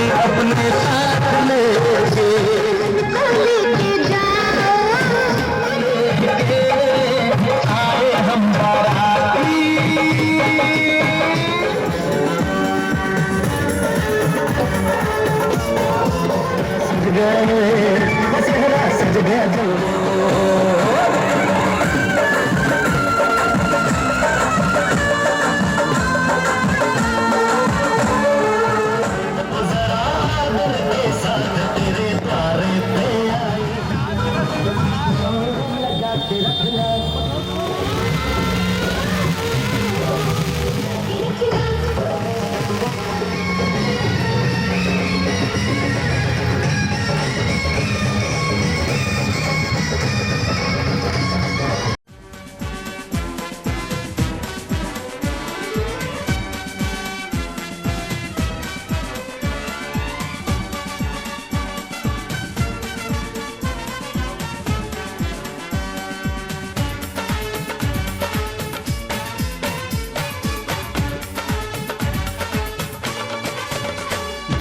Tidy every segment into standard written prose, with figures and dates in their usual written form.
रानी अपने साथ लेके आए हम बाराती सज गए सेहरा सज गया जो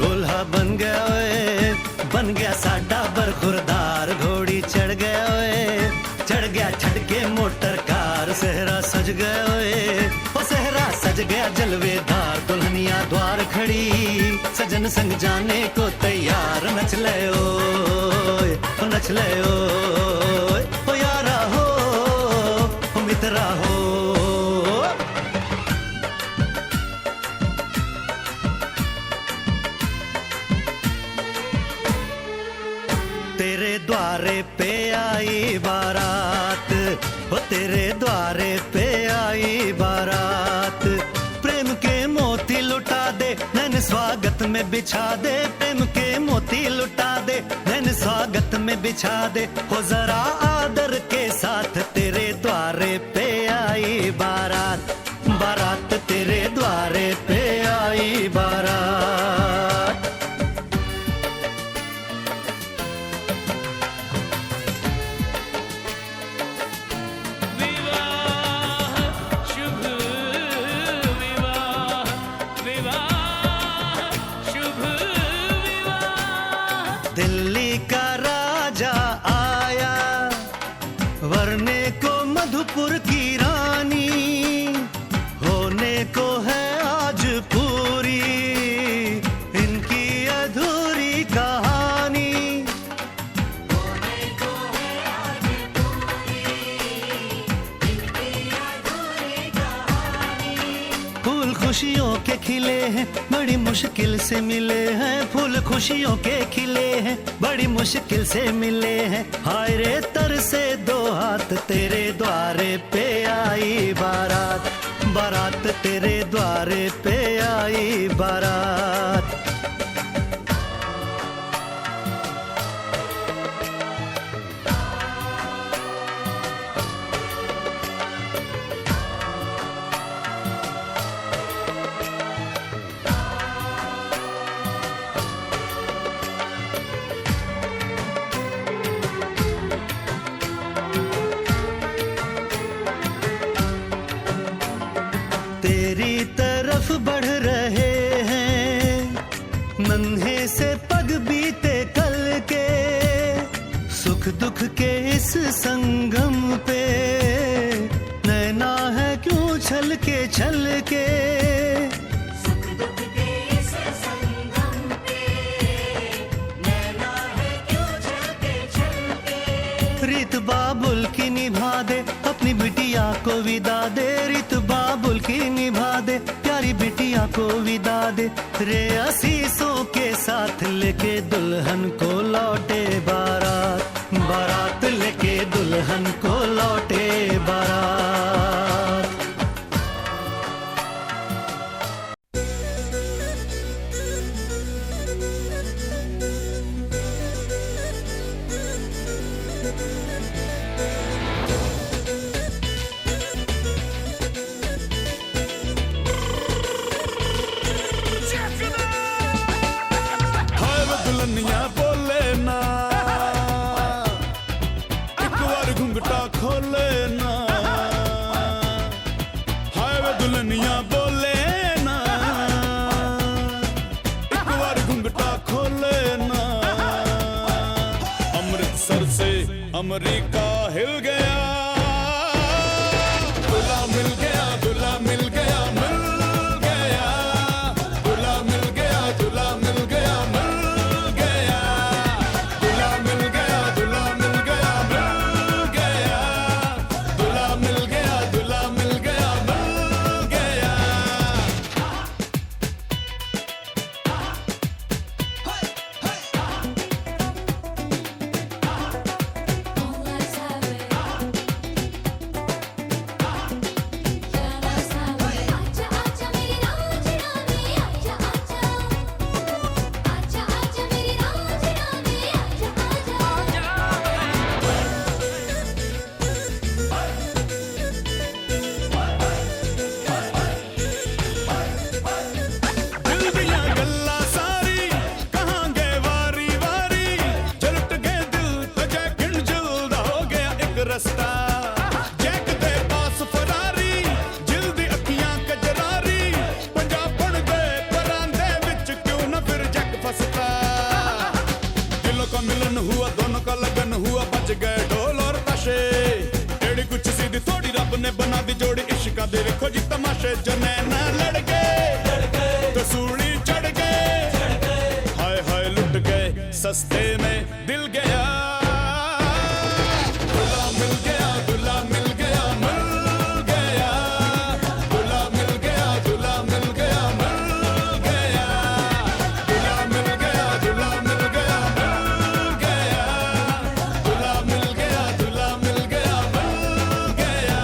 दूल्हा बन गया ओए, बन गया साडा बरखुरदार, घोड़ी चढ़ गया ओए, चढ़ गया छटके मोटर कार, सेहरा सज गया ओए, ओ सेहरा सज गया जलवेदार, दुल्हनिया द्वार खड़ी, सजन संग जाने को तैयार, नच ले ओए, ओ नच ले ओए, ओ यारा हो, ओ मित्रा हो। तेरे द्वारे पे आई बारात, ओ तेरे द्वारे पे आई बारात, प्रेम के मोती लुटा दे नैन स्वागत में बिछा दे, प्रेम के मोती लुटा दे नैन स्वागत में बिछा दे, हो जरा आदर के साथ तेरे द्वारे पे आई बारात, बारात तेरे द्वारे पे आई बारात। दिल्ली का राजा आया, वरने को मधुपुर की रानी, होने को है आज पूरी इनकी अधूरी कहानी, होने को है आज पूरी इनकी अधूरी कहानी। फूल खुशियों के खिले हैं, बड़ी मुश्किल से मिले हैं, फूल खुशियों के खिले हैं, बड़ी मुश्किल से मिले हैं, हाय रे तर से दो हाथ तेरे द्वारे पे आई बारात, बारात तेरे द्वारे पे आई बारात। तेरी तरफ बढ़ रहे हैं नन्हे से पग बीते कल के, सुख दुख के इस संगम पे नैना है क्यों छल के, सुख दुख के इस संगम पे नैना है क्यों छल के, रीत बाबुल की निभा दे अपनी बिटिया को विदा दे, रीत बाबुल की निभा दे प्यारी बिटिया को विदा दे, रे आशीषों के साथ लेके दुल्हन को लौटे बारात, बारात लेके दुल्हन को लौटे बारात। दुल्हनिया बोले ना, एक बार घुंघट अमेरिका हिल गया, दूल्हा मिल गया, दूल्हा मिल गया, मिल गया, दूल्हा मिल गया, दूल्हा मिल गया, मिल गया, दूल्हा मिल गया, दूल्हा मिल गया, मिल गया, दूल्हा मिल गया, दूल्हा मिल गया, मिल गया। Let's have it. Jana sabe. Acha acha meri raaj rani, acha acha. Acha acha meri raaj rani, acha दिल दिया गल्ला सारी कहाँ गए वारी वारी, झलट गए दिल तो जैकिन जल्द हो गया एक रास्ता, जैक दे पास फरारी जल्दी अखियां कजरारी, पंजाब बन गए परांदे विच क्यों न फिर जैक फंसता, दिलों का मिलन हुआ दोनों का लगन हुआ, बच गए ढोल और ताशे, टेढ़ी कुछ सीधी थोड़ी रब ने बना दी जोड़ी, इश्का दे रखो जी तमाशे, जो नैना लड़ गए तो सूली चढ़ गए, हाय हाय लुट गए सस्ते में दिल गया, दूल्हा मिल गया, दूल्हा मिल गया, मिल गया, दूल्हा मिल गया, दूल्हा मिल गया, मिल गया, दूल्हा मिल गया, दूल्हा मिल गया, मिल गया, दूल्हा मिल गया, दूल्हा मिल गया, मिल गया।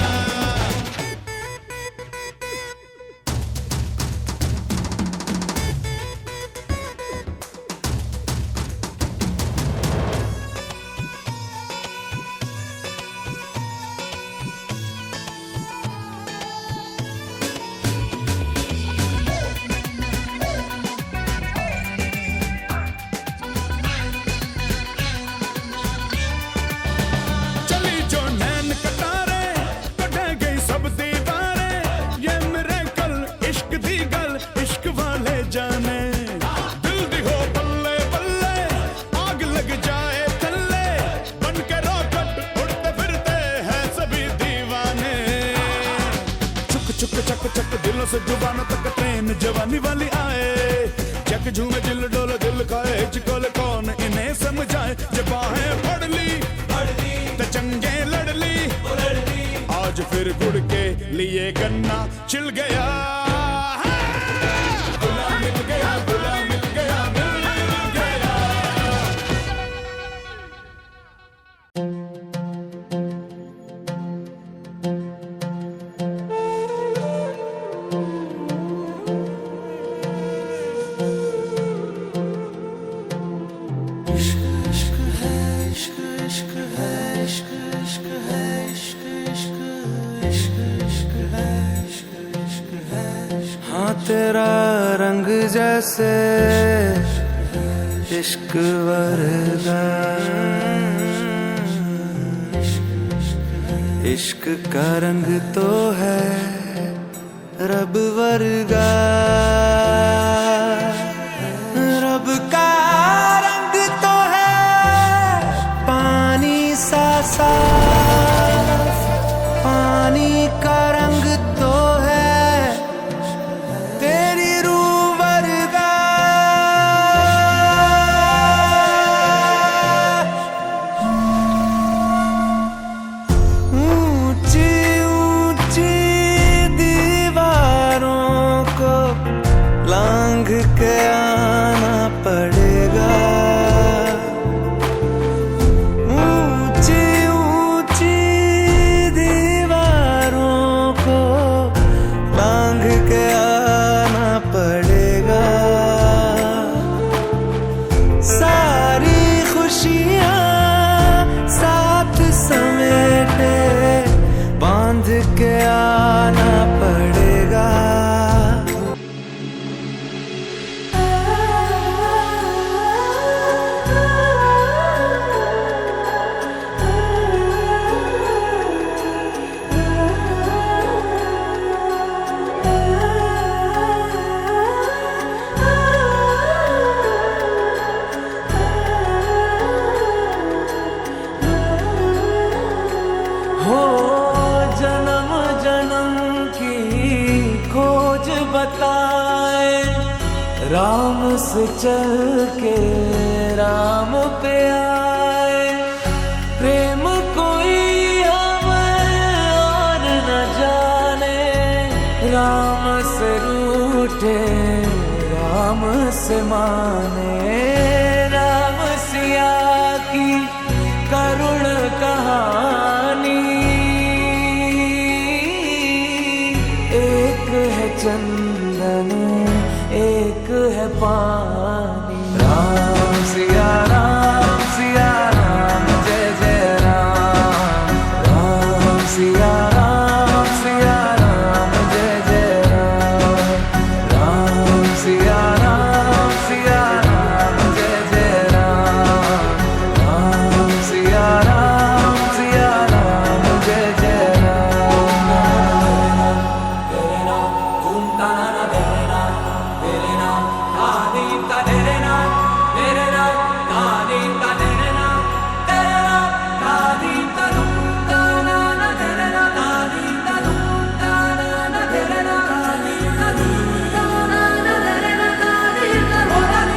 चली जो नैन कटारे कटे गई सब दीवारें, ये मेरे कल इश्क दी गल इश्क वाले जाने, दिल दी हो बल्ले बल्ले आग लग जाए थल्ले, बन के रॉकेट उड़ते फिरते हैं सभी दीवाने, चुक चुक चक चक दिलों से जुबानों तक ट्रेन जवानी वाली आए, चक झूमे दिल डोले दिल खाए हिचकोले कौन इन्हें समझाए, जब बाहें पड़ ली तो चंगे लड़ ली, आज फिर गुड़ के लिए गन्ना छिल गया, दूल्हा मिल गया, दूल्हा मिल गया, मिल गया। हाँ तेरा रंग जैसे इश्क वर्गा, इश्क का रंग तो है रब वर्गा, रब का रंग तो है पानी सा साफ, पानी का रंग तो है तेरी रूह वर्गा, ऊंची ऊंची दीवारों को लांग बताए, राम से चल के राम पे आए। प्रेम कोई हमें और न जाने, राम से रूठे राम से माने। राम सिया की करुण कहानी, एक है चंदन एक है पानी। राम सिया राम जय जय राम। राम सिया राम जय जय राम। राम सिया राम जय जय राम। राम सिया राम जय जय राम। तेरे नाम घूमता ना तेरे नाम, तेरे नाम आदीम का तेरे नाम, तेरे नाम आदीम का तेरे नाम, तेरे नाम आदीम का घूमता ना तेरे नाम, आदीम का घूमता ना तेरे नाम, आदीम का घूमता ना तेरे नाम, आदीम का घूमता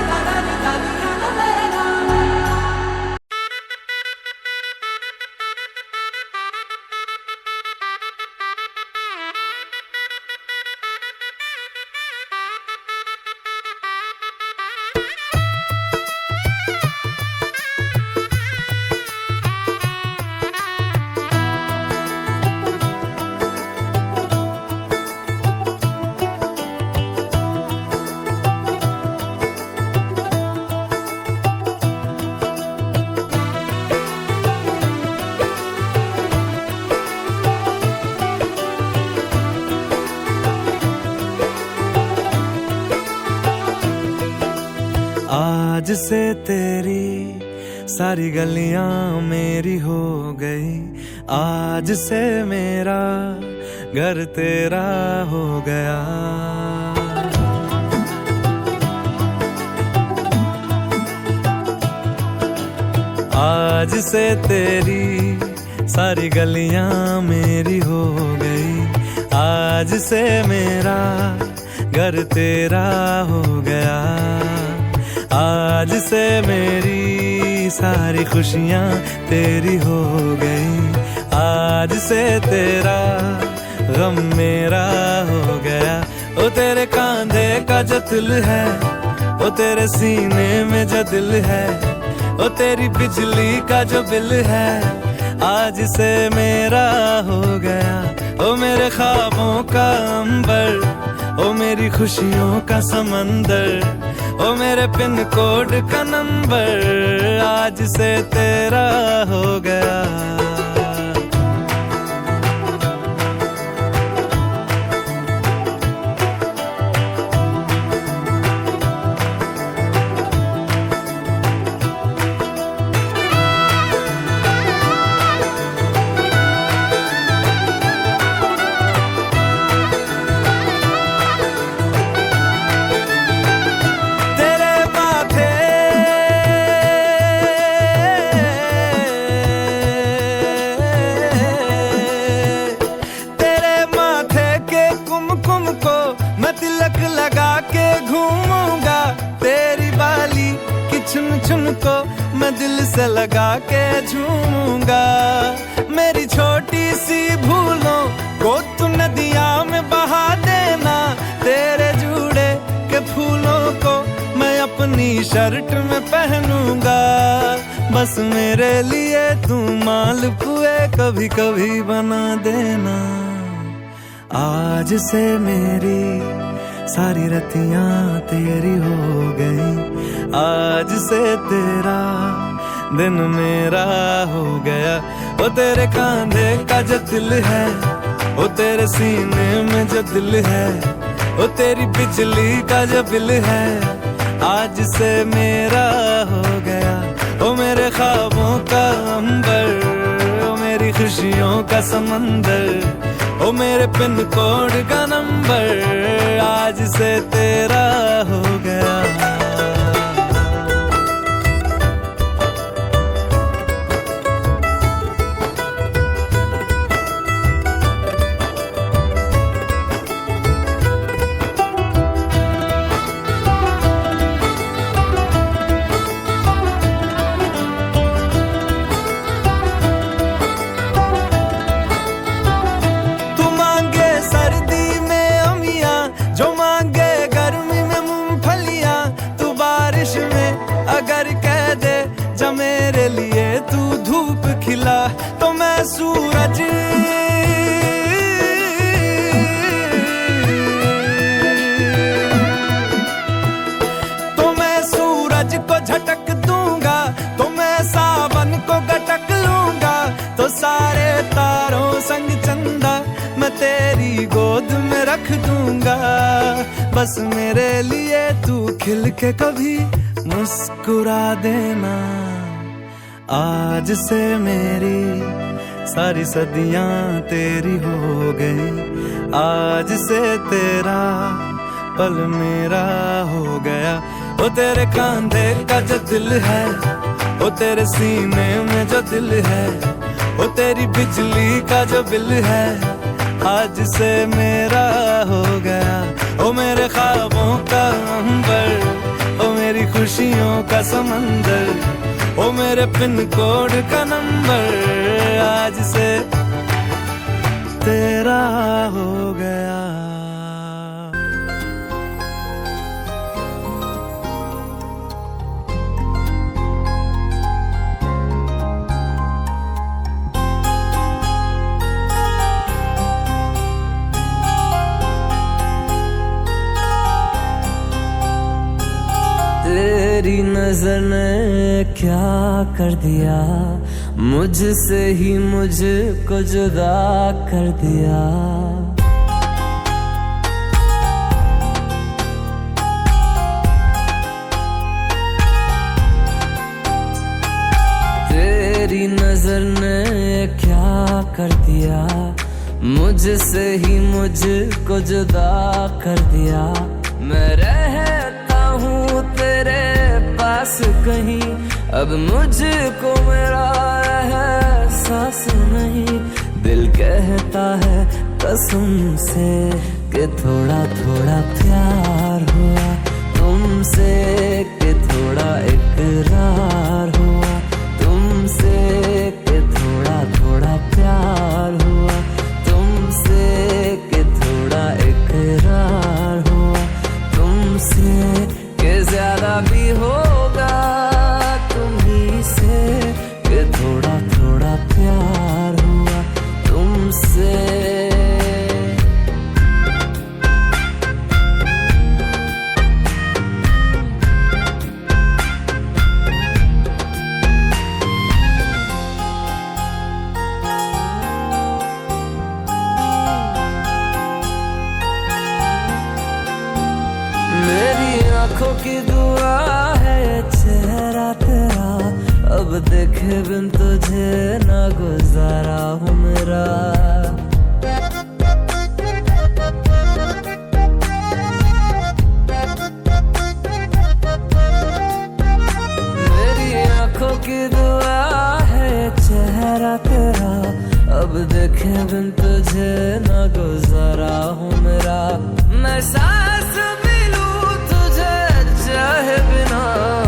ना तेरे नाम। आज से तेरी सारी गलियां मेरी हो गई, आज से मेरा घर तेरा हो गया। आज से तेरी सारी गलियां मेरी हो गई, आज से मेरा घर तेरा हो गया। आज से मेरी सारी खुशियां तेरी हो गई, आज से तेरा गम मेरा हो गया। ओ तेरे कांधे का जो दिल है, ओ तेरे सीने में जो दिल है, ओ तेरी बिजली का जो बिल है, आज से मेरा हो गया। ओ मेरे ख्वाबों का अंबर, ओ मेरी खुशियों का समंदर, ओ मेरे पिन कोड का नंबर, आज से तेरा हो गया। को मैं दिल से लगा के झूमूंगा। मेरी छोटी सी भूलों को तू नदिया में बहा देना, तेरे जुड़े के फूलों को मैं अपनी शर्ट में पहनूंगा। बस मेरे लिए तू मालपुए कभी कभी बना देना। आज से मेरी सारी रतियां तेरी हो गई, आज से तेरा दिन मेरा हो गया। वो तेरे कांधे का जो दिल है, वो तेरे सीने में जो दिल है, वो तेरी बिजली का जो बिल है, आज से मेरा हो गया। वो मेरे ख्वाबों का अंबर, वो मेरी खुशियों का समंदर, ओ मेरे पिन कोड का नंबर, आज से तेरा हो गया। सूरज को झटक दूंगा तो मैं सावन को गटक लूंगा, तो सारे तारों संग चंदा मैं तेरी गोद में रख दूंगा। बस मेरे लिए तू खिल के कभी मुस्कुरा देना। आज से मेरी सारी सदियां तेरी हो गई, आज से तेरा पल मेरा हो गया। ओ तेरे कांधे का जो दिल है, ओ तेरे सीने में जो दिल है, ओ तेरी बिजली का जो बिल है, आज से मेरा हो गया। ओ मेरे ख्वाबों का अंबर, ओ मेरी खुशियों का समंदर, ओ मेरे पिन कोड का नंबर, आज से तेरा हो गया। तेरी नजर ने क्या कर दिया, मुझसे ही मुझको जुदा कर दिया। तेरी नजर ने क्या कर दिया, मुझसे ही मुझको जुदा कर दिया। मैं रहता हूँ तेरे पास कहीं, अब मुझको मेरा एहसास नहीं। दिल कहता है कसम से कि थोड़ा थोड़ा प्यार हुआ तुमसे, कि थोड़ा इकरार हुआ तुमसे, कि थोड़ा थोड़ा प्यार हुआ तुमसे, कि थोड़ा इकरार हुआ तुमसे, कि ज्यादा भी होगा तुम्ही से, कि थोड़ा थोड़ा प्यार हुआ तुमसे। आँखों की दुआ है चेहरा तेरा, अब देखे बिन तुझे ना गुजारा हूँ मेरा। मेरी आँखों की दुआ है चेहरा तेरा, अब देखे बिन तुझे ना गुजारा हूँ मेरा। मैं सांस चाहे बिना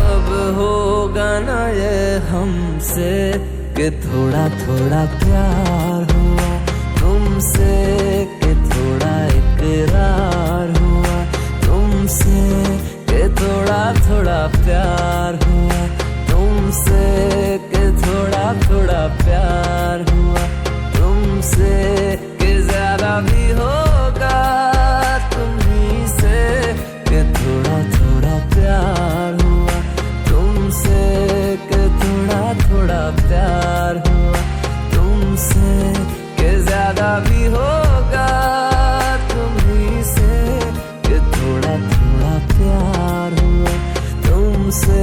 अब होगा ना ये हमसे, कि थोड़ा थोड़ा प्यार हुआ तुमसे, कि थोड़ा इकरार हुआ तुमसे, कि थोड़ा थोड़ा प्यार हुआ तुमसे, कि थोड़ा थोड़ा प्यार हुआ तुमसे, कि ज्यादा भी होगा तुम्ही से, कि थोड़ा थोड़ा प्यार हुआ तुमसे, कि थोड़ा थोड़ा प्यार हुआ तुमसे, कि ज्यादा भी होगा तुम्ही से, कि थोड़ा थोड़ा प्यार हुआ तुमसे।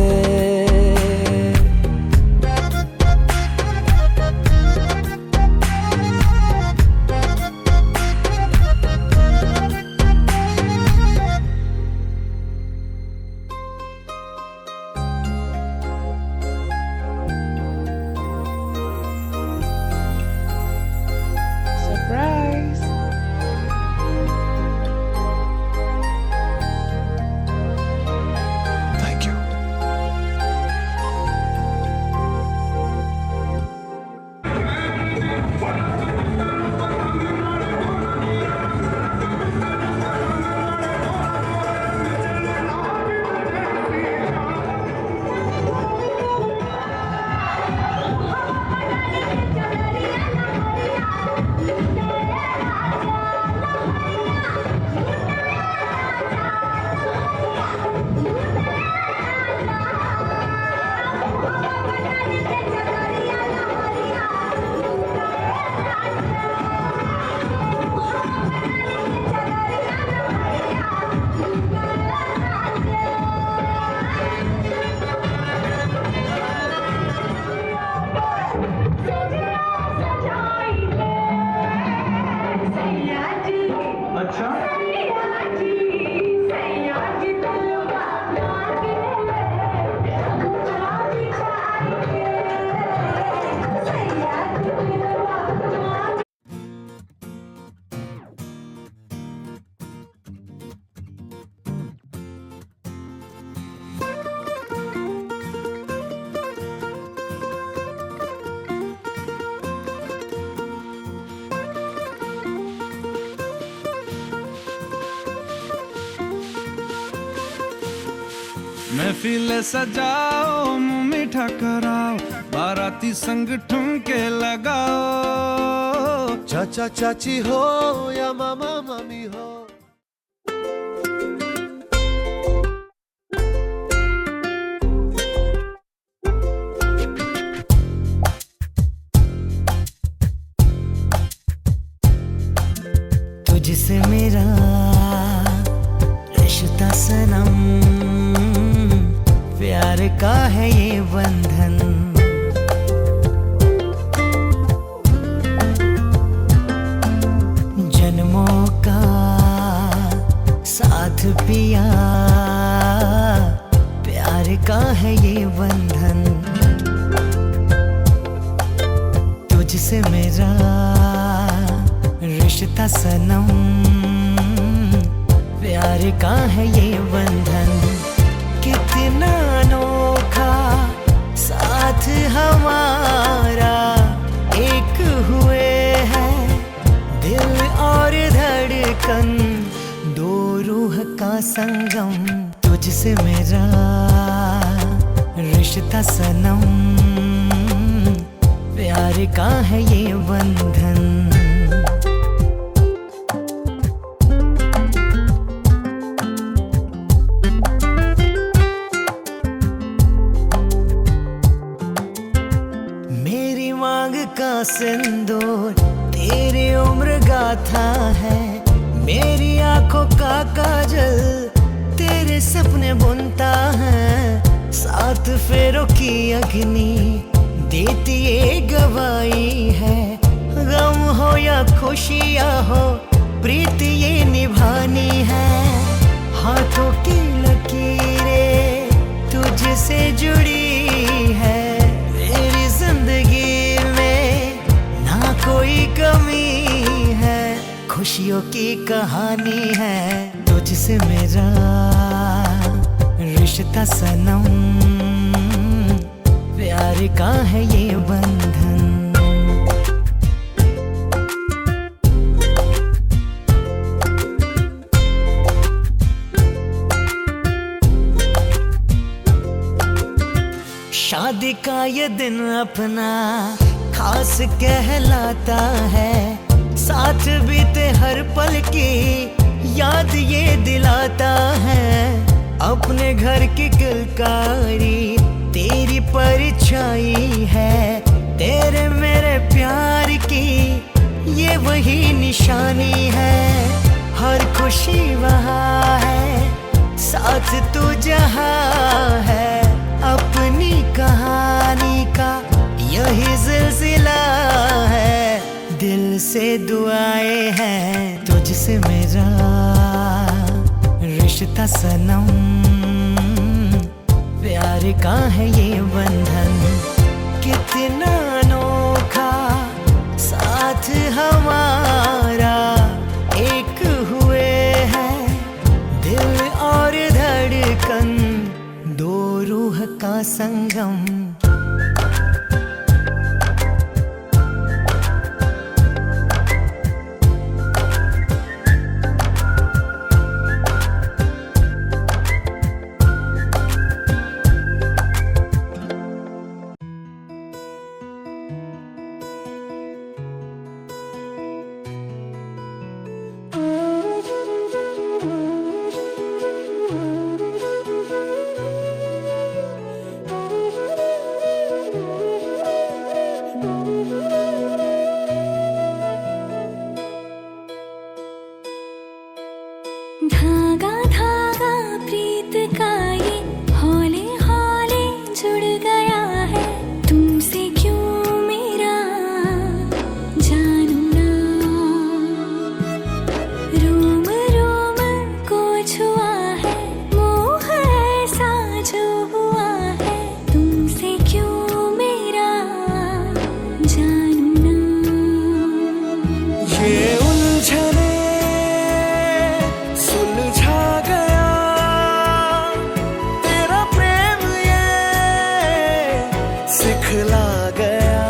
महफिल सजाओ, मुंह मीठा कराओ, बाराती संग ठुमके लगाओ। चाचा चाची हो या मामा मामी हो। तुझसे मेरा रिश्ता सनम, प्यार का है ये बंधन। जन्मों का साथ पिया, प्यार का है ये बंधन। तुझसे मेरा रिश्ता सनम, प्यार का है ये बंधन। कितना अनोखा साथ हमारा, एक हुए हैं दिल और धड़कन, दो रूह का संगम। तुझसे मेरा रिश्ता सनम, प्यार का है ये बंधन। का सिंदूर तेरी उम्र गाथा है, मेरी आंखों का काजल तेरे सपने बुनता है। सात फेरों की अग्नि देती ये गवाही है, गम हो या खुशियाँ हो प्रीति ये निभानी है। हाथों की लकीरें तुझसे जुड़ी है, मेरी जिंदगी कोई कमी है, खुशियों की कहानी है। तुझसे मेरा रिश्ता सनम, प्यार का है ये बंधन। शादी का ये दिन अपना खास कहलाता है, साथ बीते हर पल की याद ये दिलाता है। अपने घर की किलकारी तेरी परछाई है, तेरे मेरे प्यार की ये वही निशानी है। हर खुशी वहाँ है, साथ तू जहाँ है, अपनी कहानी का यही सिलसिला है। दिल से दुआएं हैं तुझसे मेरा रिश्ता सनम, प्यार का है ये बंधन। कितना अनोखा साथ हमारा, एक हुए हैं दिल और धड़कन, दो रूह का संगम। धागा धागा प्रीत का ये हौले हौले जुड़ गया है, तुमसे क्यों मेरा जानू ना। रोम रोम को छुआ है मोह ऐसा जो हुआ है, तुमसे क्यों मेरा जानू ना। ये उलझने सुलझा गया, तेरा प्रेम ये सिखला गया।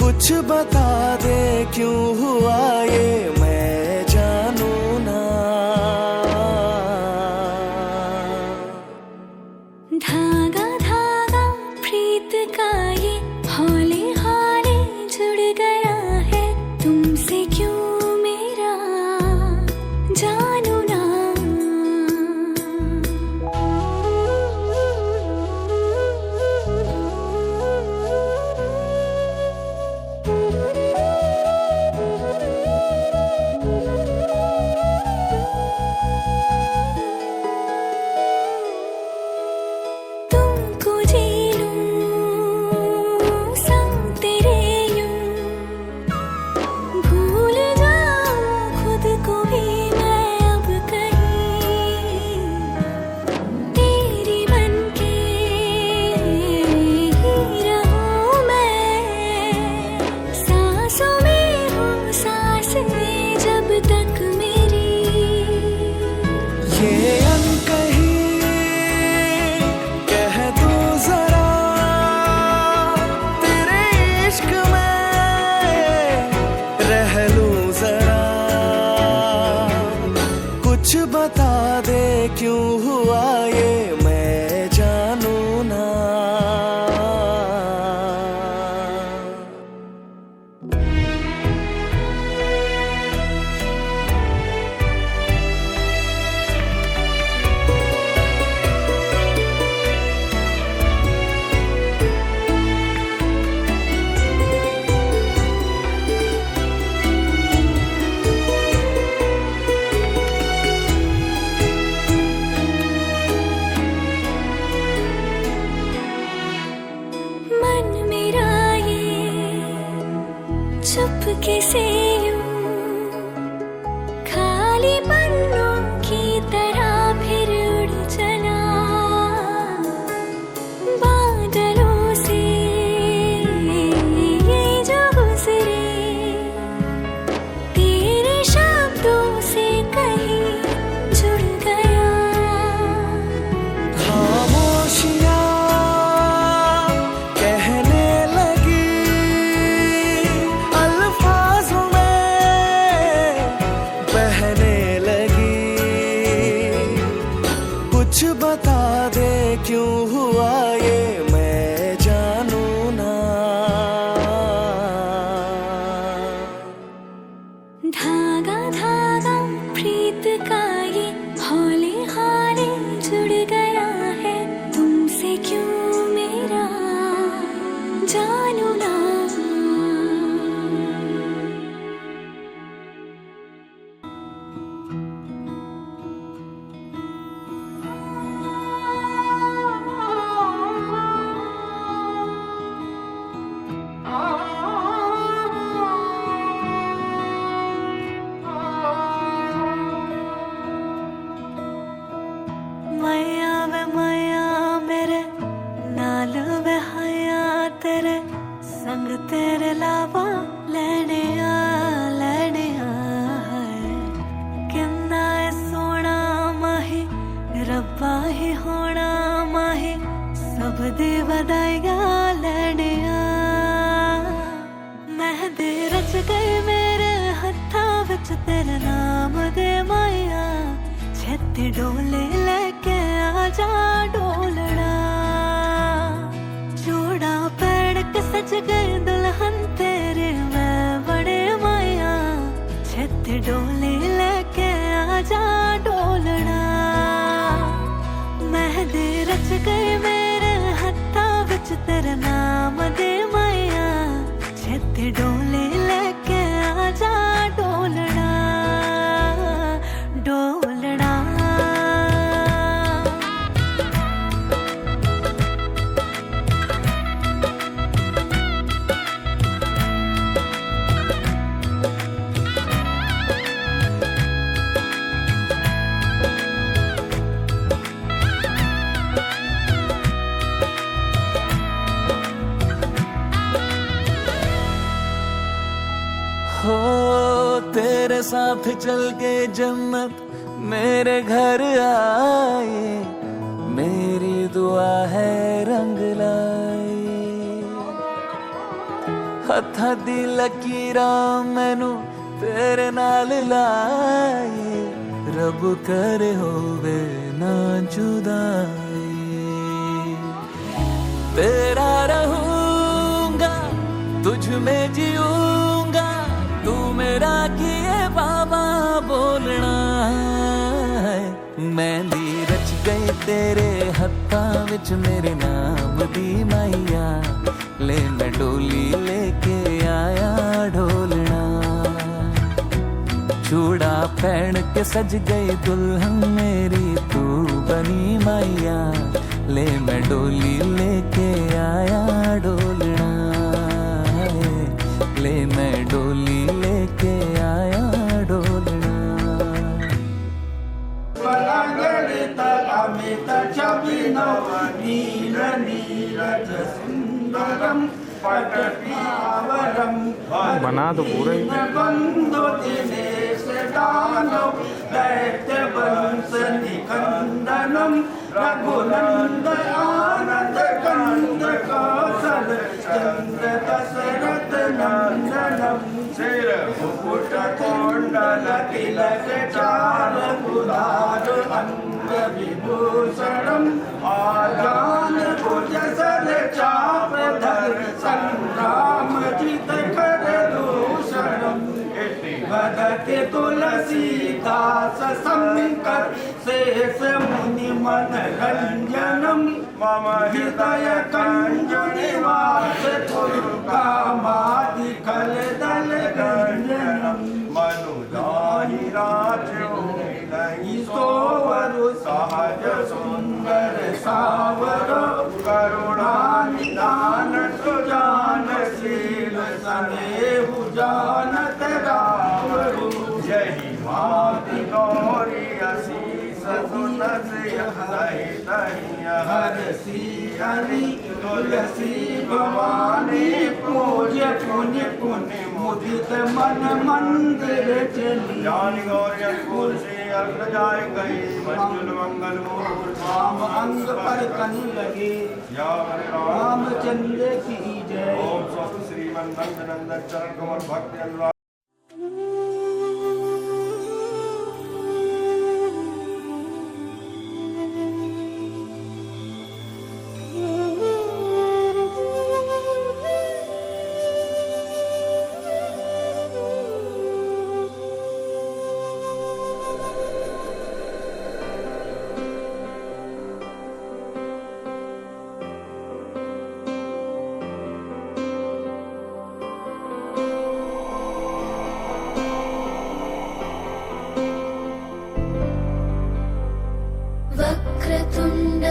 कुछ बता दे क्यों हुआ ये, मैं जानू ना। बता दे क्यों हुआ ये मैं जानू ना। धागा धागा प्रीत का ये हौले हौले जुड़ गया है तुमसे क्यों मेरा जानू ना। मैया वे मैया मेरे नाल वे हया तेरे संग तेरे लावा लेने आ है किन्ना है सोना माही रब्बा ही होना माही सब दी बधाइया लेने आ। मेहंदी रच गई मेरे हत्था विच तेरे नाम दे माया छेती डोले लेके आजा डोलना। जोड़ा पैर के सज गए दुल्हन तेरे मैं बड़े माया छेती डोले लेके आजा डोलना। मेहंदी रच गई मेरे हत्था विच तेरे नाम दे माया छेती डोले लेके आजा डोलना डोलना। हो तेरे साथ चल के जन्नत मेरे घर आए मेरी दुआ है रंग लाए। हथा दी लकीरा मैनू तेरे नाल लाए रब करे होवे ना जुदाई। तेरा रहूंगा तुझ में जीऊंगा तू मेरा किए बाबा बोलना है। मेहंदी रच गई तेरे हत्था विच मेरे नाम दी माइया ले मैं डोली लेके आया ढोलना। चूड़ा पहन के सज गई दुल्हन मेरी तू बनी माइया ले मैं डोली लेके आया डोलना। ले मैं डोली लेके आया डोलना। परागणित अमित छविनव नील नीरज सुंदरम पटपीवरम बना तो पूरा ही। बंधु दिनेश दानव दैत्य वंश निकंदनम रघुनंद आनंद कंद कौशल चंद्र दशरथ नंदनम सिर मुकुट कुंडल तिलक चार कुलार अंग विभूषणम आजान भुज सर चाप धर संग्राम जित कर दूषणम भगति तुलसीदास शंकर शेष मुनि मन रंजनम मम हृदय कंज निवास कामादि खल दल गंजनम मनुजाहि सोवरु सहज सुंदर सावर करुणा निदान सुजानशील सनेहु जानत रावरु जहि माति गौरी असीस सुनसिय सहित हरसी हरि तुलसी भवानी पूज्य पुण्य पुण्य मुदित मन मंदिर चली जान गौरी तुलसी अर्घ जाय गई मंजुल मंगल मूर्त राम अंग पर कन लगे या रामचंद्र की जय। ओम स्वस्थ श्रीमन नंदन चरण कमल भक्ति अनुराग।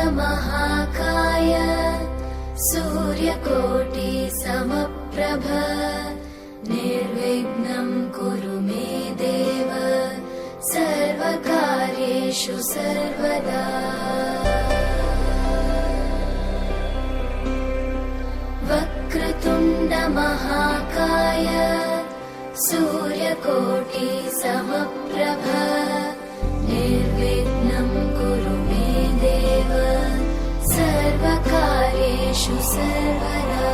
वक्रतुण्डमहाकाय सूर्यकोटि समप्रभ निर्विघ्नं कुरु मे देव सर्वकार्येषु सर्वदा। वक्रतुण्डमहाकाय सूर्यकोटि समप्रभ निर्विघ्नं कुरु मे देव सर्वकार्येषु सर्वदा।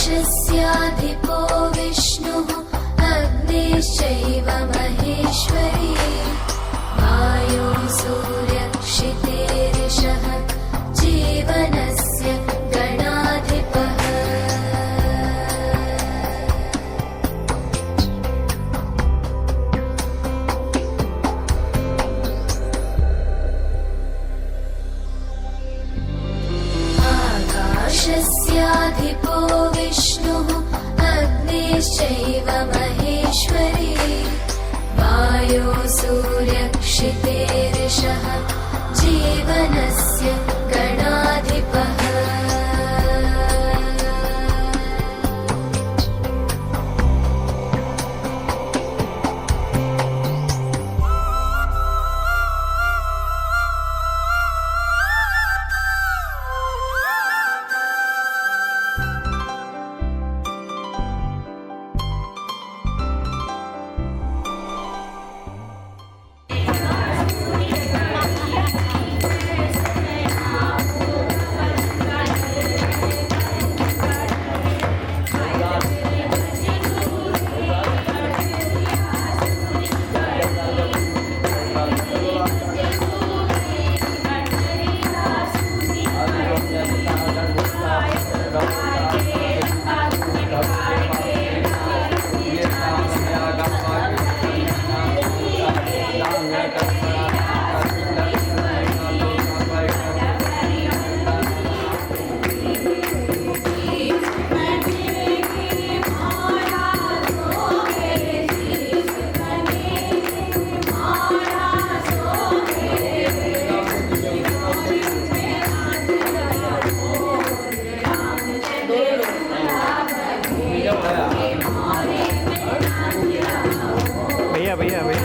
आकाशस्याधिपो विष्णुः अग्निश्चैव महेश्वरी वायो सूर्यक्षितेरिषः जीवनस्य गणाधिपः। आकाशस्याधिपो विष्णुः अग्निश्चैव महेश्वरी वायो सूर्यक्षितेरिषः जीवनस्य गणाधिपः। भैया भैया भैया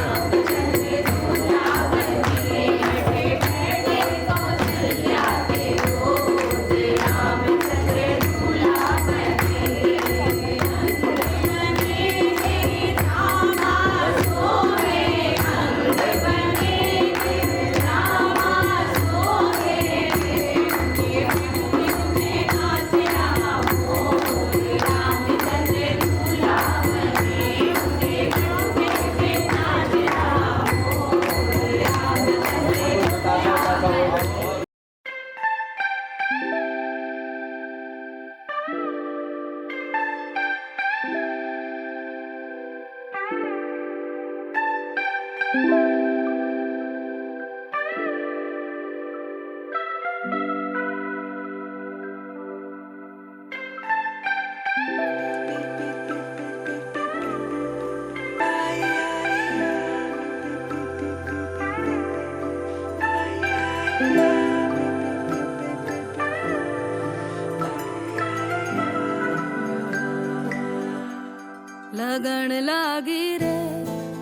लगन लागी रे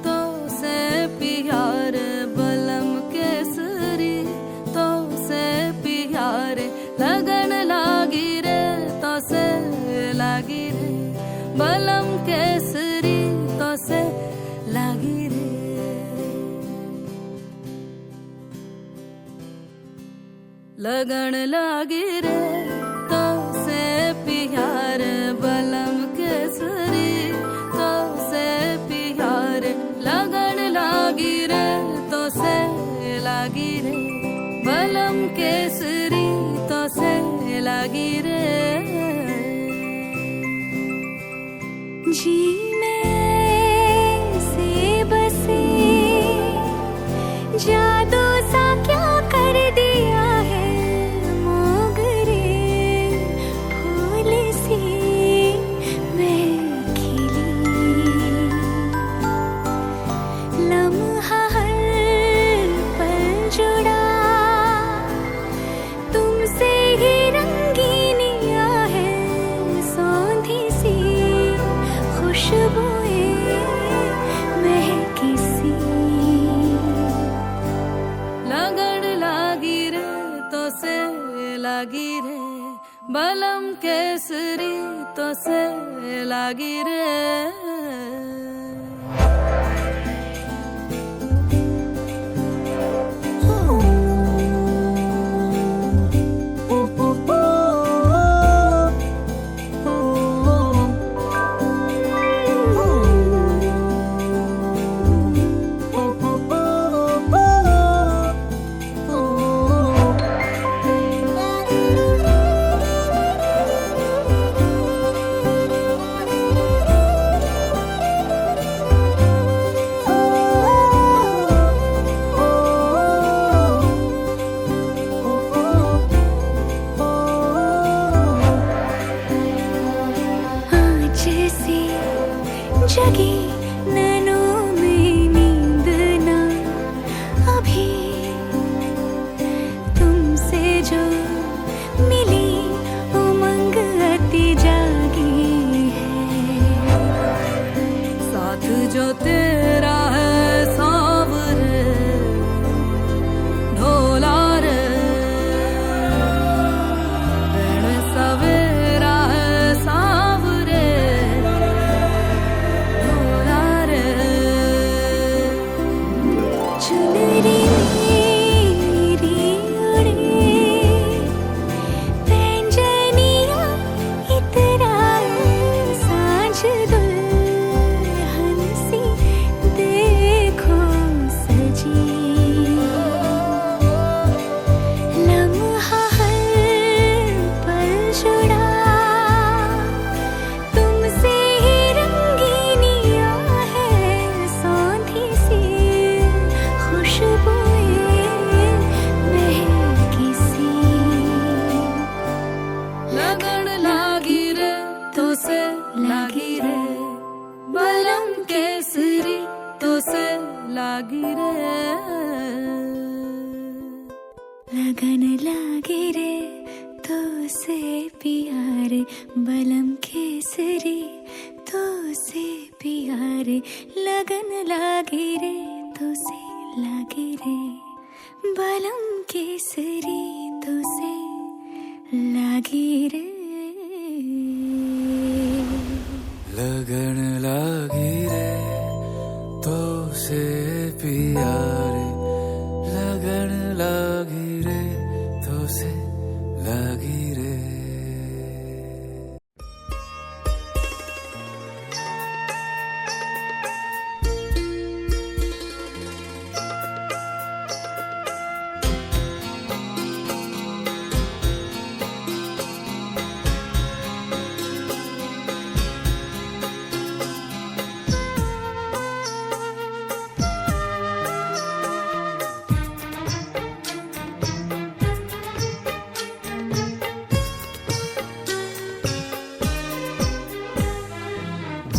तो से प्यार बलम केसरी तो से प्यार लगन लागी रे तो से लागी रे बलम केसरी तो से लागी रे लगन लागी रे तो से प्यार बलम केसरी तो से प्यार लगन लागी रे तो से लागी रे बलम केसरी तो से लागी रे जी जादू सा क्या कर दिया है मोगरे फूल सी मैं खिली लम्हा हर पल जुड़ा तुमसे ही रंगीनिया है सौंधी सी खुशबुएं महकी सी लगन लागी रे तो से लागी रे बलम केसरी तो से लागी रे जैसे जगी नैनों में नींद ना अभी तुमसे जो मिली उमंग अति जागी है साथ जो तेरा है सांवरे ढोला रे रण सवेरा है सांवरे ढोला रे चुनरी मेरी उड़े पैंजनिया इतराए सांझ दुल्हन सी देखो सजी लम्हा हर पल जुड़ा तुमसे ही रंगीनिया है सौंधी सी खुशबुएं महकी सी लगन लागी रे तो से लागी रे बलम केसरी तो से लागी रे लगन लागे रे तो से प्यारे बलम केसरी तो से प्यारे लगन लागे रे तो से लागे रे बलम केसरी तो से लागे रे लगन लागी रे तो से प्यारे लगन लागी रे तो से लागी रे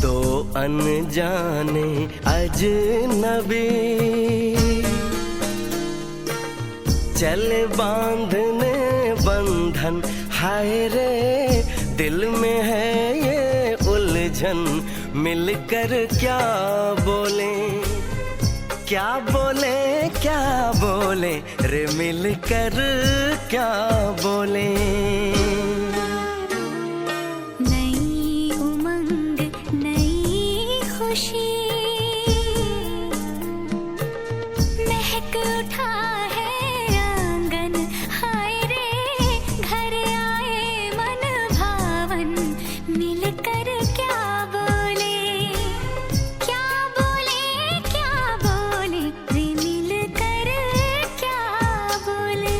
दो अनजाने अजनबी चले बांधने बंधन हाय रे दिल में है ये उलझन मिलकर क्या बोले क्या बोले क्या बोले रे मिलकर क्या बोले नई उमंग नई खुशी महक उठा है आंगन हाय रे घर आए मन भावन मिलकर क्या बोले क्या बोले रे मिलकर क्या बोले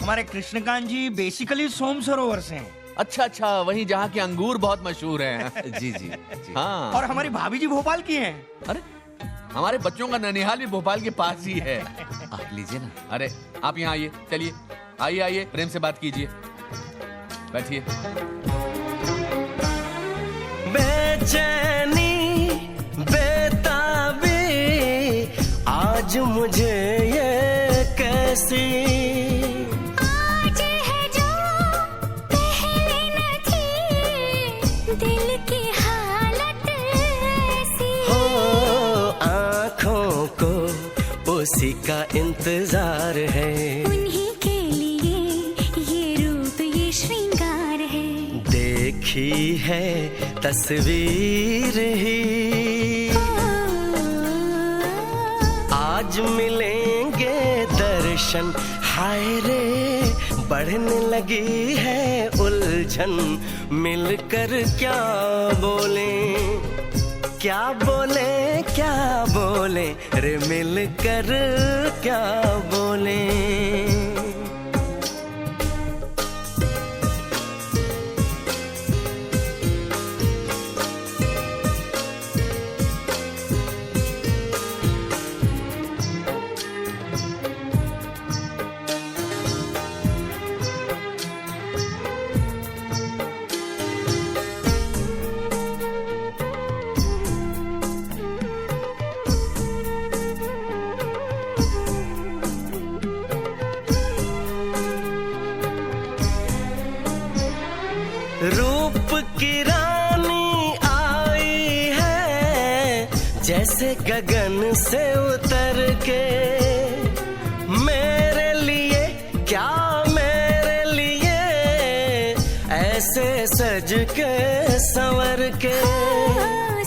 हमारे कृष्णकांत जी बेसिकली सोम सरोवर से हैं। अच्छा अच्छा, वहीं जहाँ के अंगूर बहुत मशहूर हैं। जी जी जी। हाँ। और हमारी भाभी जी भोपाल की हैं। अरे हमारे बच्चों का ननिहाल भी भोपाल के पास ही है। आप लीजिए ना। अरे आप यहाँ आइए, चलिए आइए आइए, प्रेम से बात कीजिए, बैठिए। बेचैनी बेताबी आज मुझे ये कैसी, आज है जो पहले न थी, दिल की हालत ऐसी हो आँखों को उसी का इंतजार है, उन्हीं के लिए ये रूप ये श्रृंगार है, देखी है तस्वीर ही, आज मिलेंगे दर्शन, हाय रे बढ़ने लगी है उलझन, मिलकर क्या बोले क्या बोले क्या बोले रे, मिलकर क्या बोले। रूप की रानी आई है जैसे गगन से उतर के, मेरे लिए क्या मेरे लिए ऐसे सज के संवर के,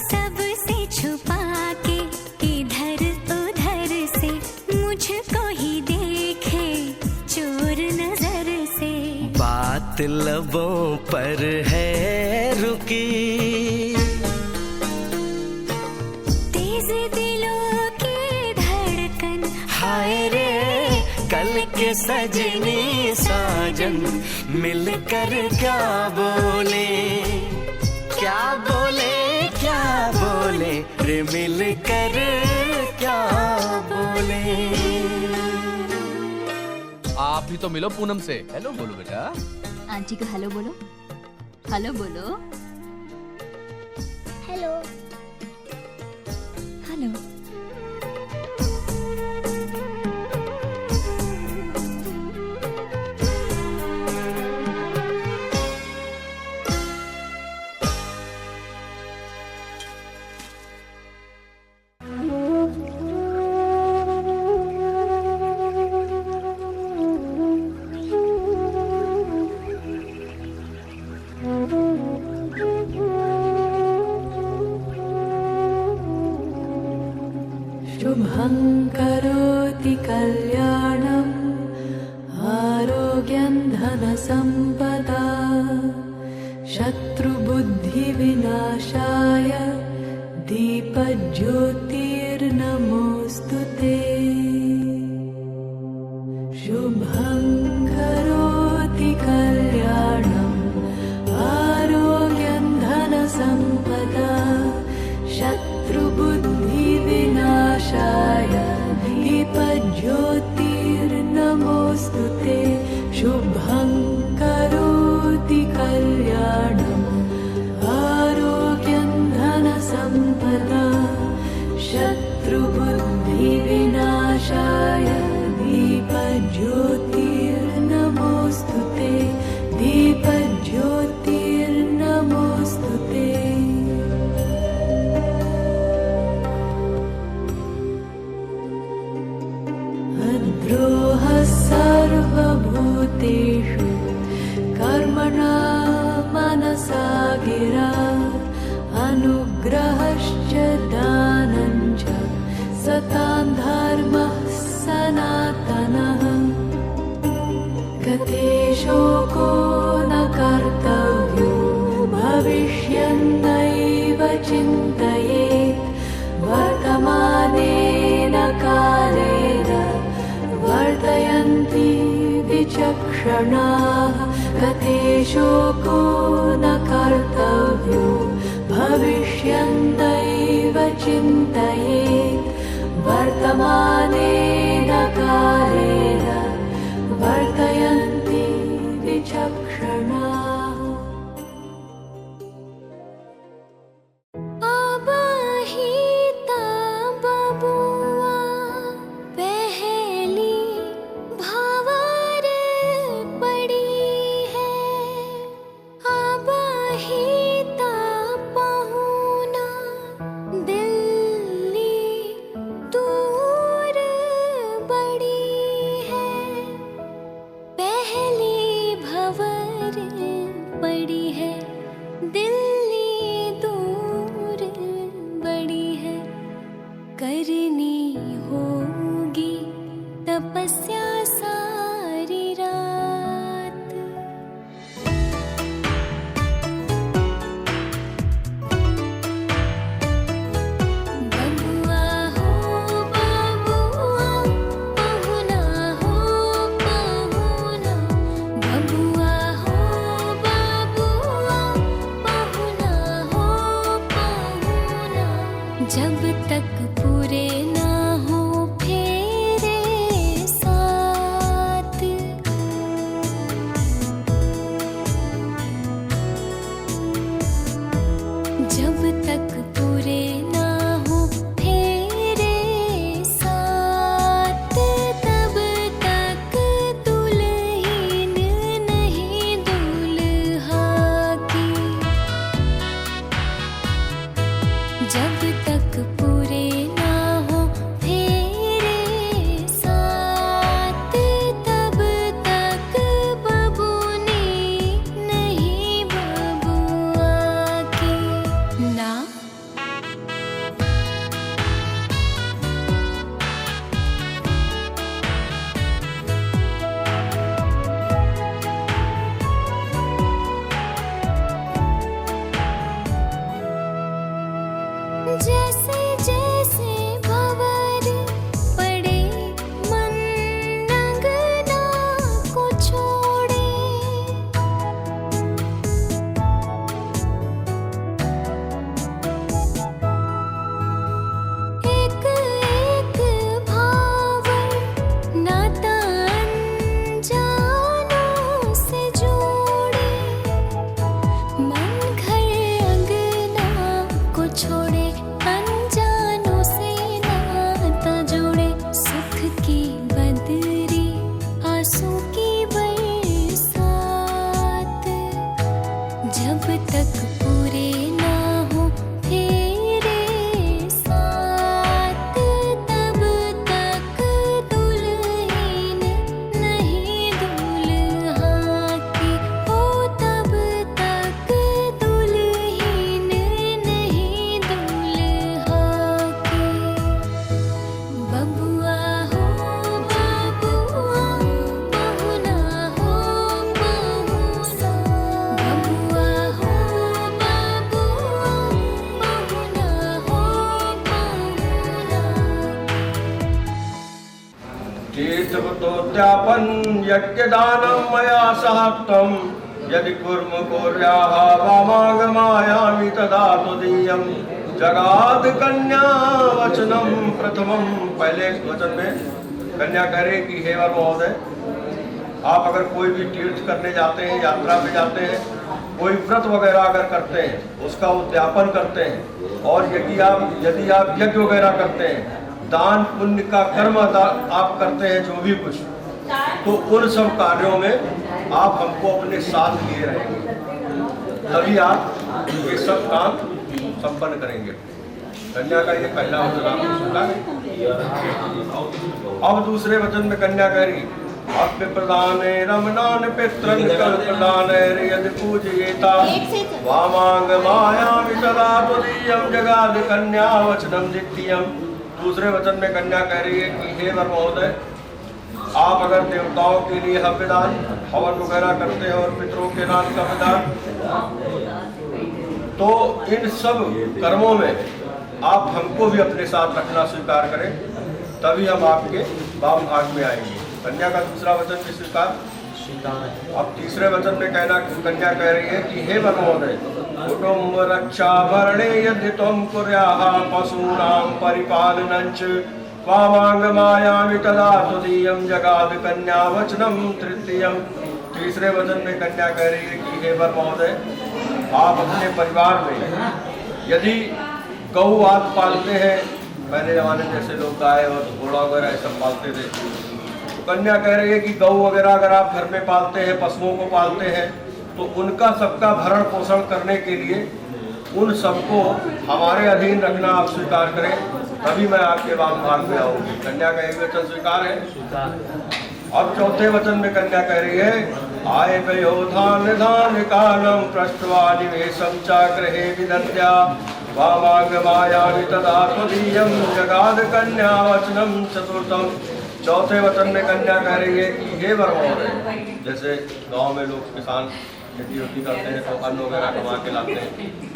सबसे छुपा के इधर उधर से मुझको ही देखे चोर नजर से, बात लबों पर है रुकी, तेज दिलों की धड़कन, हाय रे कल के सजनी साजन, मिलकर क्या बोले क्या बोले क्या बोले रे, मिलकर क्या बोले। आप भी तो मिलो पूनम से, हेलो बोलो बेटा। आंटी को हेलो बोलो, हेलो बोलो, हेलो हेलो। शुभं करोति कल्याणम् आरोग्यं धनसम्पदा शत्रुबुद्धिविनाशाय दीपज्योतिर्नमोऽस्तुते। शुभं करोति कल्याणम् आरोग्यं धनसम्पदा शत्रुबुद्धिविनाशाय दीपज्योतिर्नमोऽस्तुते। शुभं करोति कल्याणम् आरोग्यं धनसम्पदा शत्रुबुद्धिविनाशाय दीपज्योतिर्नमोऽस्तुते। दीपज्योतिर्नमोऽस्तुते। द्रोहः सर्वभूतेषु कर्मणा मनसा गिरा अनुग्रहश्च दानञ्च सतां धर्मः सनातनः। गते शोको न कर्तव्यो भविष्यन्नैव चिन्तयेत् वर्तमानेन कालेन वर्तयन्ति विचक्षणाः। विचक्षणाः गतेशोको न कर्तव्यो भविष्यन्दैव चिन्तयेत् वर्तमानेन कालेन वर्तयन्ति विचक्षणाः। आबहिता बबुआ पहली भंवर पड़ी है, आबहिता पहुना दिल्ली दूर बड़ी है, पहली भंवर पड़ी है दिल्ली दूर बड़ी है, करनी होगी तपस्या सारी रात। बबुआ हो बबुआ पहुना हो पहुना, बबुआ हो बबुआ पहुना हो पहुना, जब तक पूरे ना हो फेरे साथ, जब तक पूरे ना हो फेरे साथ, तब तक दुल्हन नहीं दूल्हा की, जब तक पूरे ना हो फेरे साथ, तब तक बबूनी नहीं बबुआ की ना। जैसे जैसे भंवर पड़े मन अंगना को छोड़े, एक एक भावर नाता अनजानों से जोड़े, मन घर अंगना को छोड़े, अनजानों से नाता जोड़े, सुख की बदरी आंसू की बरसात, जब तक पूरे ना हो फेरे साथ, तब तक दुल्हन नहीं दूल्हा की, ओ तब तक दुल्हन नहीं दूल्हा की। बबुआ हो बबुआ पहुना हो पहुना, बबुआ हो बबुआ पहुना हो पहुना। तीर्थवतोद्यापन यज्ञदानं मया सहक्तं, यदि कुर्म कुर्याः वामागमायामि तदा तुदीयं जगाद कन्या वचनम प्रथमम। पहले वचन में कन्या कह रही कि हे वर महोदय, आप अगर कोई भी तीर्थ करने जाते हैं, यात्रा पे जाते हैं, कोई व्रत वगैरह अगर करते हैं, उसका उद्यापन करते हैं, और यदि आप यज्ञ वगैरह करते हैं, दान पुण्य का कर्म आप करते हैं, जो भी कुछ, तो उन सब कार्यों में आप हमको अपने साथ लिए रहेंगे, तभी आप ये सब काम संपन्न करेंगे। कन्या का ये पहला वचन आपने सुना। अब दूसरे वचन में कन्या कह रही, अप्य प्रदाने रमणान पितृन कल प्रदाने यदि पूजयेता वामांग मायामि तदा तुदीयं जगाद कन्या वचनम द्वितीयम्। दूसरे वचन में कन्या कह रही है कि हे वर महोदय, आप अगर देवताओं के लिए हव्यदान हवन वगैरह करते हैं और पितरों के नाम का विधान, तो इन सब कर्मों में आप हमको भी अपने साथ रखना स्वीकार करें, तभी हम आपके वाम भाग में आएंगे। कन्या का दूसरा वचन भी स्वीकार। अब तीसरे वचन में कहना कन्या कह रही है कि हे वर महोदय, कुटुम्ब रक्षा वर्णे यदि त्वं कुर्याः पशूनां परिपालनञ्च वामांगमायामि तदा त्वदीयं जगाद कन्या वचनं तृतीयम्। तीसरे वचन में कन्या कह रही है कि हे वर महोदय, आप अपने परिवार में यदि गौ आदि पालते हैं, पहले जमाने जैसे लोग गाय और घोड़ा वगैरह सब पालते थे, तो कन्या कह रही है कि गौ वगैरह अगर आप घर में पालते हैं, पशुओं को पालते हैं, तो उनका सबका भरण पोषण करने के लिए उन सबको हमारे अधीन रखना आप स्वीकार करें, तभी मैं आपके वाम भाग में आऊंगी। कन्या का एक वचन स्वीकार है। अब चौथे वचन में कन्या कह रही है, आय भयो धान धान कालम पृष्ठवा निवेशम चाग्रहे विदत्या वामागमायामि तदा त्वदीयं जगाद कन्या वचनम चतुर्थम। चौथे वचन में कन्या कह रही है कि हे वर महोदय, जैसे गांव में लोग किसान खेती वेती करते हैं तो अन्न वगैरह कमा के लाते हैं,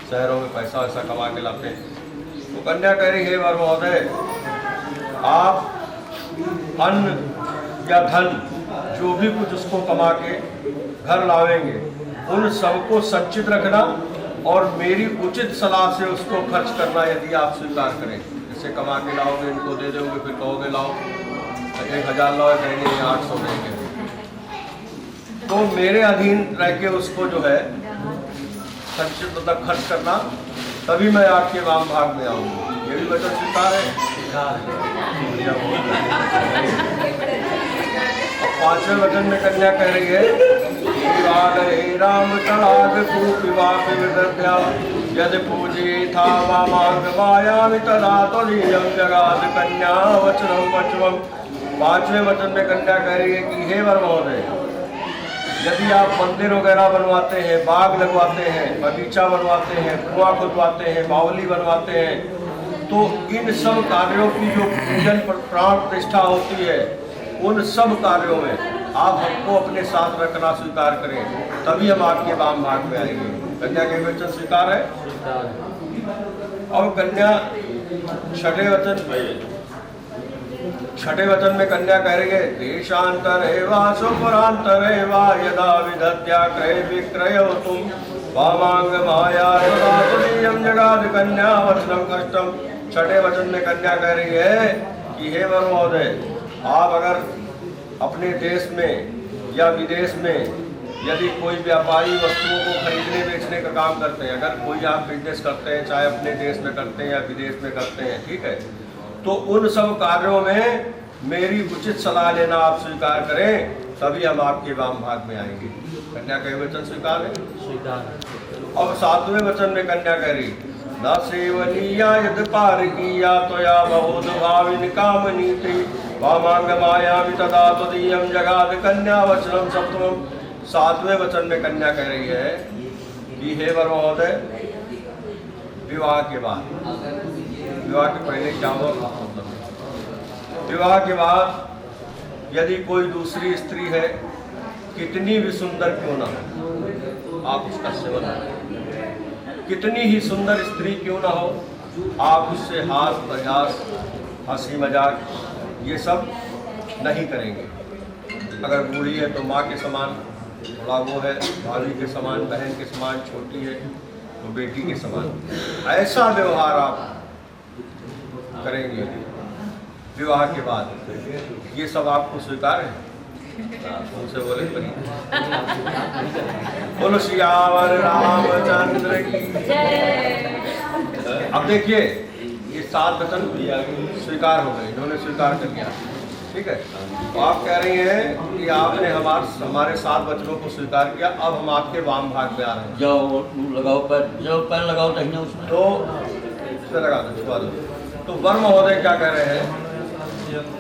शहरों में पैसा वैसा कमा के लाते हैं, तो कन्या कह रही है हे वर महोदय, आप अन्न या धन जो भी कुछ उसको कमा के घर लावेंगे, उन सबको संचित रखना और मेरी उचित सलाह से उसको खर्च करना यदि आप स्वीकार करें। जैसे कमा के लाओगे, इनको दे दोगे, फिर कहोगे लाओ 1000 लाओ, कहेंगे 800 देंगे, तो मेरे अधीन रह के उसको जो है संचित मतलब खर्च करना, तभी मैं आपके वाम भाग में आऊँगी। ये भी वचन स्वीकार है। पांचवें वचन में कन्या कह रही है, राम तड़ाग विवाह विदत्या यदि पूजी था वामांगमायामि तदा त्वदीयं जगाद कन्या वचनं पचवम्। पांचवें वचन में कन्या कह रही है कि हे वर महोदय, यदि आप मंदिर वगैरह बनवाते हैं, बाग लगवाते हैं, बगीचा बनवाते हैं, कुआं खुदवाते हैं, बावली बनवाते हैं, तो इन सब कार्यों की जो पूजन प्राण प्रतिष्ठा होती है, उन सब कार्यों में आप हमको अपने साथ रखना स्वीकार करें, तभी हम आपके वाम भाग में आएंगे। कन्या के वचन स्वीकार है। और कन्या छठे वचन में कन्या कह रही है, देशांतर एवा सुपुरांतर एवा यदा विदत्या क्रय विक्रय तुम वामांग माया जगाद कन्या वचनम कष्टम। छठे वचन में कन्या कह रही है कि हे वर महोदय, आप अगर अपने देश में या विदेश में यदि कोई व्यापारी वस्तुओं को खरीदने बेचने का काम करते हैं, अगर कोई आप बिजनेस करते हैं, चाहे अपने देश में करते हैं या विदेश में करते हैं, ठीक है, तो उन सब कार्यों में मेरी उचित सलाह लेना आप स्वीकार करें, तभी हम आपके वाम भाग में आएंगे। कन्या का वचन स्वीकार है। और सातवें वचन में कन्या कह रही, न सेवनीया यद पारकीया त्वया बहुध भाविन कामनीति वामांगमायामि तदा त्वदीयं जगाद कन्या वचनं सप्तमम्। सातवें वचन में कन्या कह रही है कि हे वर महोदय, विवाह के बाद, विवाह के पहले क्या हुआ, विवाह के बाद यदि कोई दूसरी स्त्री है, कितनी भी सुंदर क्यों ना हो, आप उसका सेवन करें। कितनी ही सुंदर स्त्री क्यों ना हो, आप उससे हास प्रयास, हंसी मजाक ये सब नहीं करेंगे। अगर बूढ़ी है तो माँ के समान, थोड़ा वो है भाभी के समान, बहन के समान, छोटी है तो बेटी के समान, ऐसा व्यवहार आप करेंगे विवाह के बाद। ये सब आपको स्वीकार है? उनसे बोले परी बोलो सियावर रामचंद्र की। अब देखिए, ये 7 वचन स्वीकार हो गए, इन्होंने स्वीकार कर लिया, ठीक है। तो आप कह रही हैं कि आपने हमारे 7 वचनों को स्वीकार किया, अब हम आपके वाम भाग में आ रहे हैं। जाओ लगाओ पैर, जाओ पैर लगाओ दाहिने उसमें, तो लगा दो, छुपा दो। तो वर महोदय क्या कह रहे हैं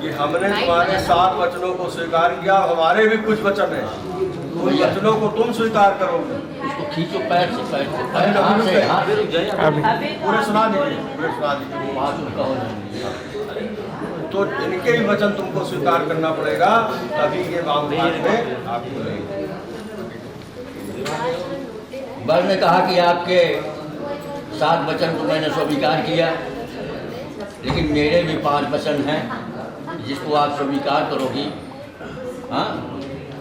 कि हमने तुम्हारे 7 वचनों को स्वीकार किया, हमारे भी कुछ वचन हैं, उन वचनों को तुम स्वीकार करोगे। उसको खींचो पैर से, पैर से, पूरे सुना दीजिए, पूरे सुना दीजिए। तो इनके भी वचन तुमको स्वीकार करना पड़ेगा, तभी ये वाम भाग में आपको रहेंगे। वर ने कहा कि आपके 7 वचन तो मैंने स्वीकार किया, लेकिन मेरे भी 5 वचन हैं जिसको आप स्वीकार करोगी। हाँ,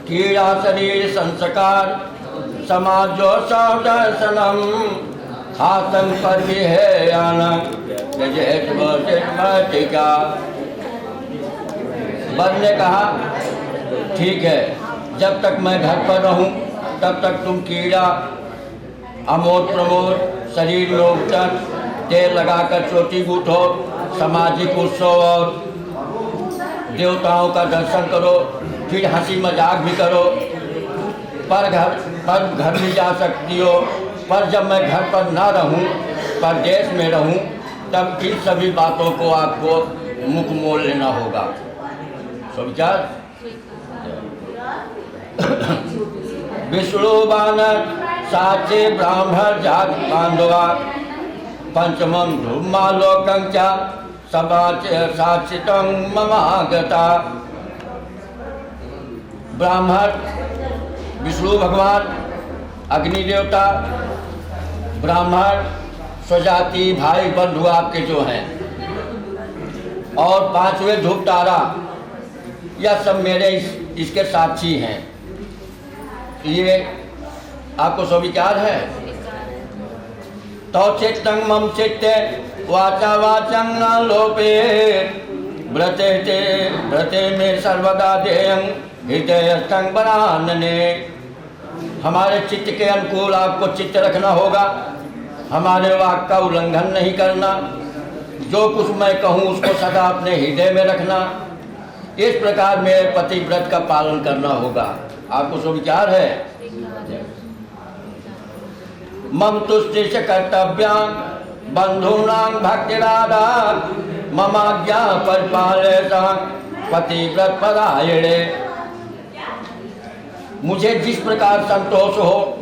कीड़ा शरीर संस्कार समाजो सौदर्शनम आतंक पर भी है आनंद टीका। वर ने कहा ठीक है, जब तक मैं घर पर रहूं तब तक तुम कीड़ा अमोद प्रमोद शरीर में उपटन तेल लगाकर चोटी गूंथो, सामाजिक उत्सव और देवताओं का दर्शन करो, फिर हंसी मजाक भी करो, पर घर भी जा सकती हो। पर जब मैं घर पर ना रहूं, परदेश में रहूं, तब इन सभी बातों को आपको मुख मोल लेना होगा। विचार विष्णु बानर साचे ब्राह्मण जात बांधवा पंचमम धूमालोकं च साचितं ममागता। ब्राह्मण विष्णु भगवान अग्नि देवता, ब्राह्मण स्वजाति भाई बंधु आपके जो हैं, और पांचवें धूप तारा, यह सब मेरे इसके साक्षी हैं। ये आपको स्वीकार है? तो चित्तं मम चित्ते वाचा वाचं न लोपे व्रते में सर्वदा देयं हृदयस्थं बनानने। हमारे चित्त के अनुकूल आपको चित्त रखना होगा, हमारे वाक्य का उल्लंघन नहीं करना, जो कुछ मैं कहूँ उसको सदा अपने हृदय में रखना। इस प्रकार मेरे पतिव्रत का पालन करना होगा। आपको स्वीकार है? मम तुष्टि से कर्तव्या बंधूनां भक्तिराधा ममाज्ञा परिपालयता पतिव्रत परायणे। मुझे जिस प्रकार संतोष हो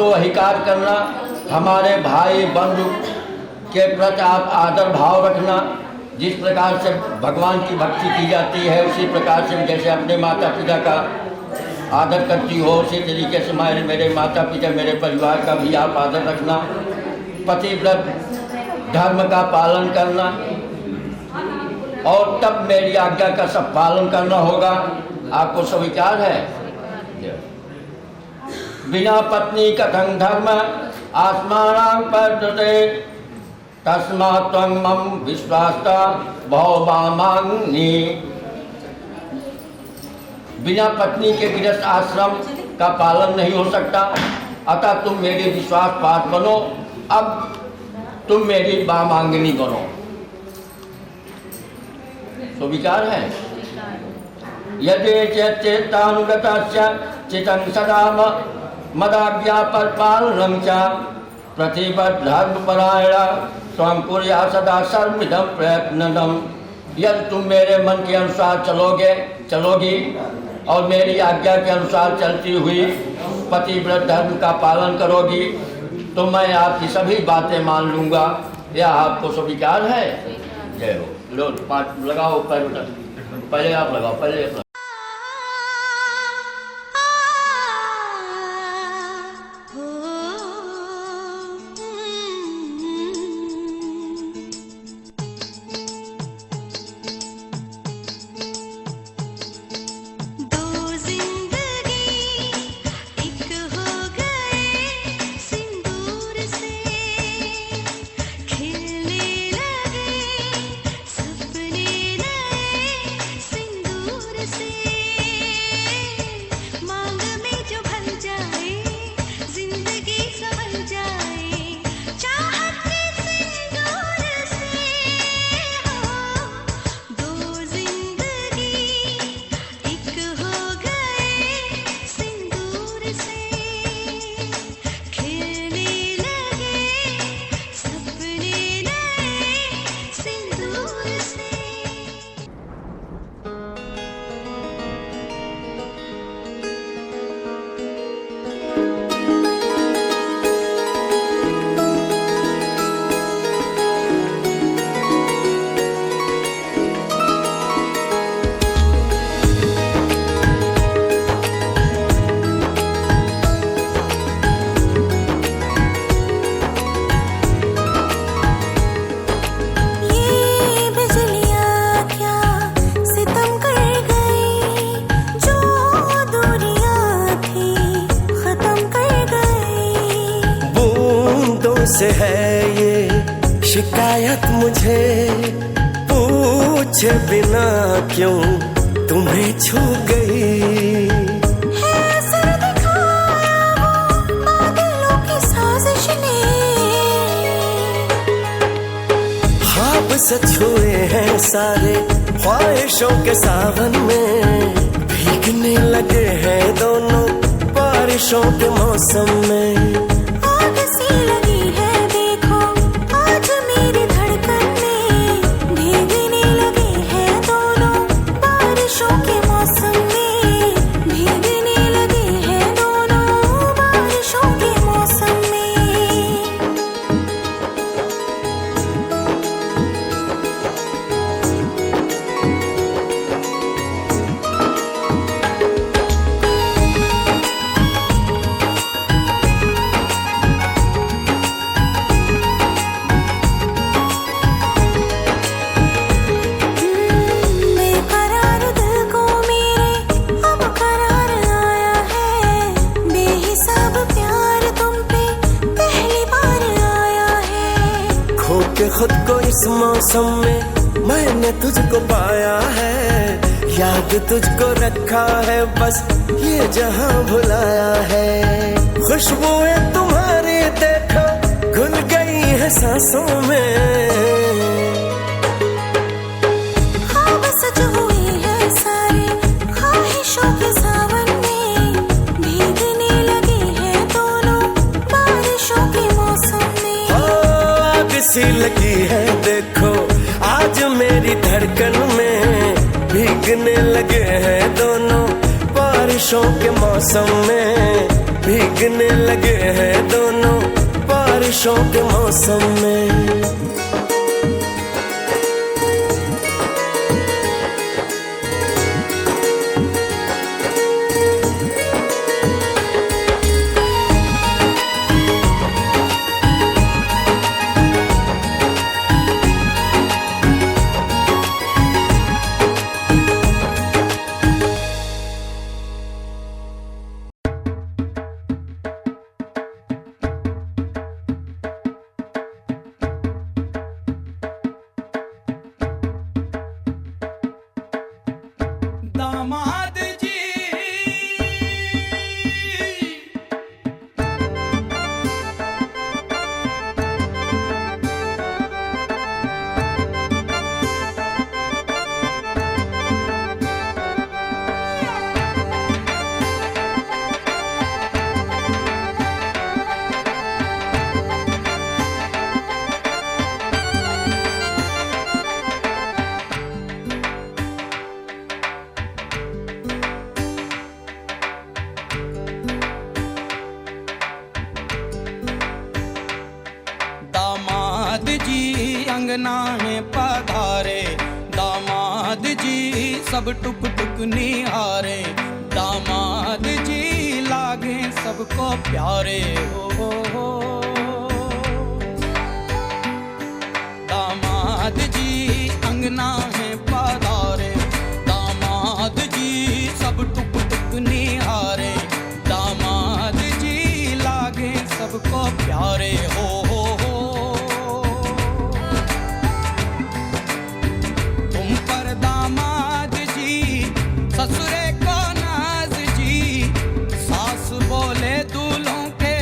वही कार्य करना, हमारे भाई बंधु के प्रति आप आदर भाव रखना। जिस प्रकार से भगवान की भक्ति की जाती है उसी प्रकार से जैसे अपने माता पिता का आदर करती हो, उसी तरीके से मेरे माता पिता मेरे परिवार का भी आप आदर रखना। पतिव्रत धर्म का पालन करना, और तब मेरी आज्ञा का सब पालन करना होगा। आपको स्वीकार है? बिना पत्नी कथं धर्म आत्मानां पद्यते तस्मात् त्वं मम विश्वास्ता भवमांगनी। बिना पत्नी के गृहस्थ आश्रम का पालन नहीं हो सकता, अतः तुम मेरी विश्वास पात्र बनो। अब तुम मेरी वामांगनी बनो। तो विचार है? यदि चेतानुगतस्य चितं सदा मदाज्ञा परिपालनं च प्रतिबद्ध धर्मपरायणा त्वं कुर्या सदा सर्वविधं प्रयत्नम्। यदि तुम मेरे मन के अनुसार चलोगी और मेरी आज्ञा के अनुसार चलती हुई पतिव्रत धर्म का पालन करोगी, तो मैं आपकी सभी बातें मान लूँगा। यह आपको स्वीकार है? जय हो। लो पाठ लगाओ, पहले आप लगाओ, पहले आप लगाओ। से से है ये शिकायत मुझे, पूछे बिना क्यों तुम्हें छू गई। है सर्द खाया वो बादलों की साजिश ने, ख्वाब सच हुए हैं सारे ख्वाहिशों के सावन में, भीगने लगे हैं दोनों बारिशों के मौसम में। आग सी लगी है देखो आज मेरी धड़कन में, भीगने लगे हैं दोनों बारिशों के मौसम में, भीगने लगे हैं दोनों बारिशों के मौसम में। बेकरार दिल को मेरे अब करार आया है, बेहिसाब प्यार तुम पे पहली बार आया है। खो के खुद को इस मौसम में मैंने तुझको पाया है, याद तुझको रखा है बस ये जहां भुलाया है। खुशबुएं तुम्हारी देखो घुल गई है सांसों में, ख्वाब सच हुए हैं सारे ख्वाहिशों के सावन में, भीगने लगे हैं दोनों बारिशों के मौसम में। आग सी लगी है देखो आज मेरी धड़कन में, भीगने लगे हैं दोनों बारिशों के मौसम में, भीगने लगे हैं दोनों बारिशों के मौसम में। दामाद जी दामाद जी अंगना में पधारे, दामाद जी सब टुक टुक निहारे, दामाद जी लागे सबको प्यारे हो। दामाद जी अंगना में पधारे, दामाद जी सब टुक टुक निहारे, दामाद जी लागे सबको प्यारे हो। तुम पर दामाद जी ससुरे को नाज जी, सास बोले दूल्हों के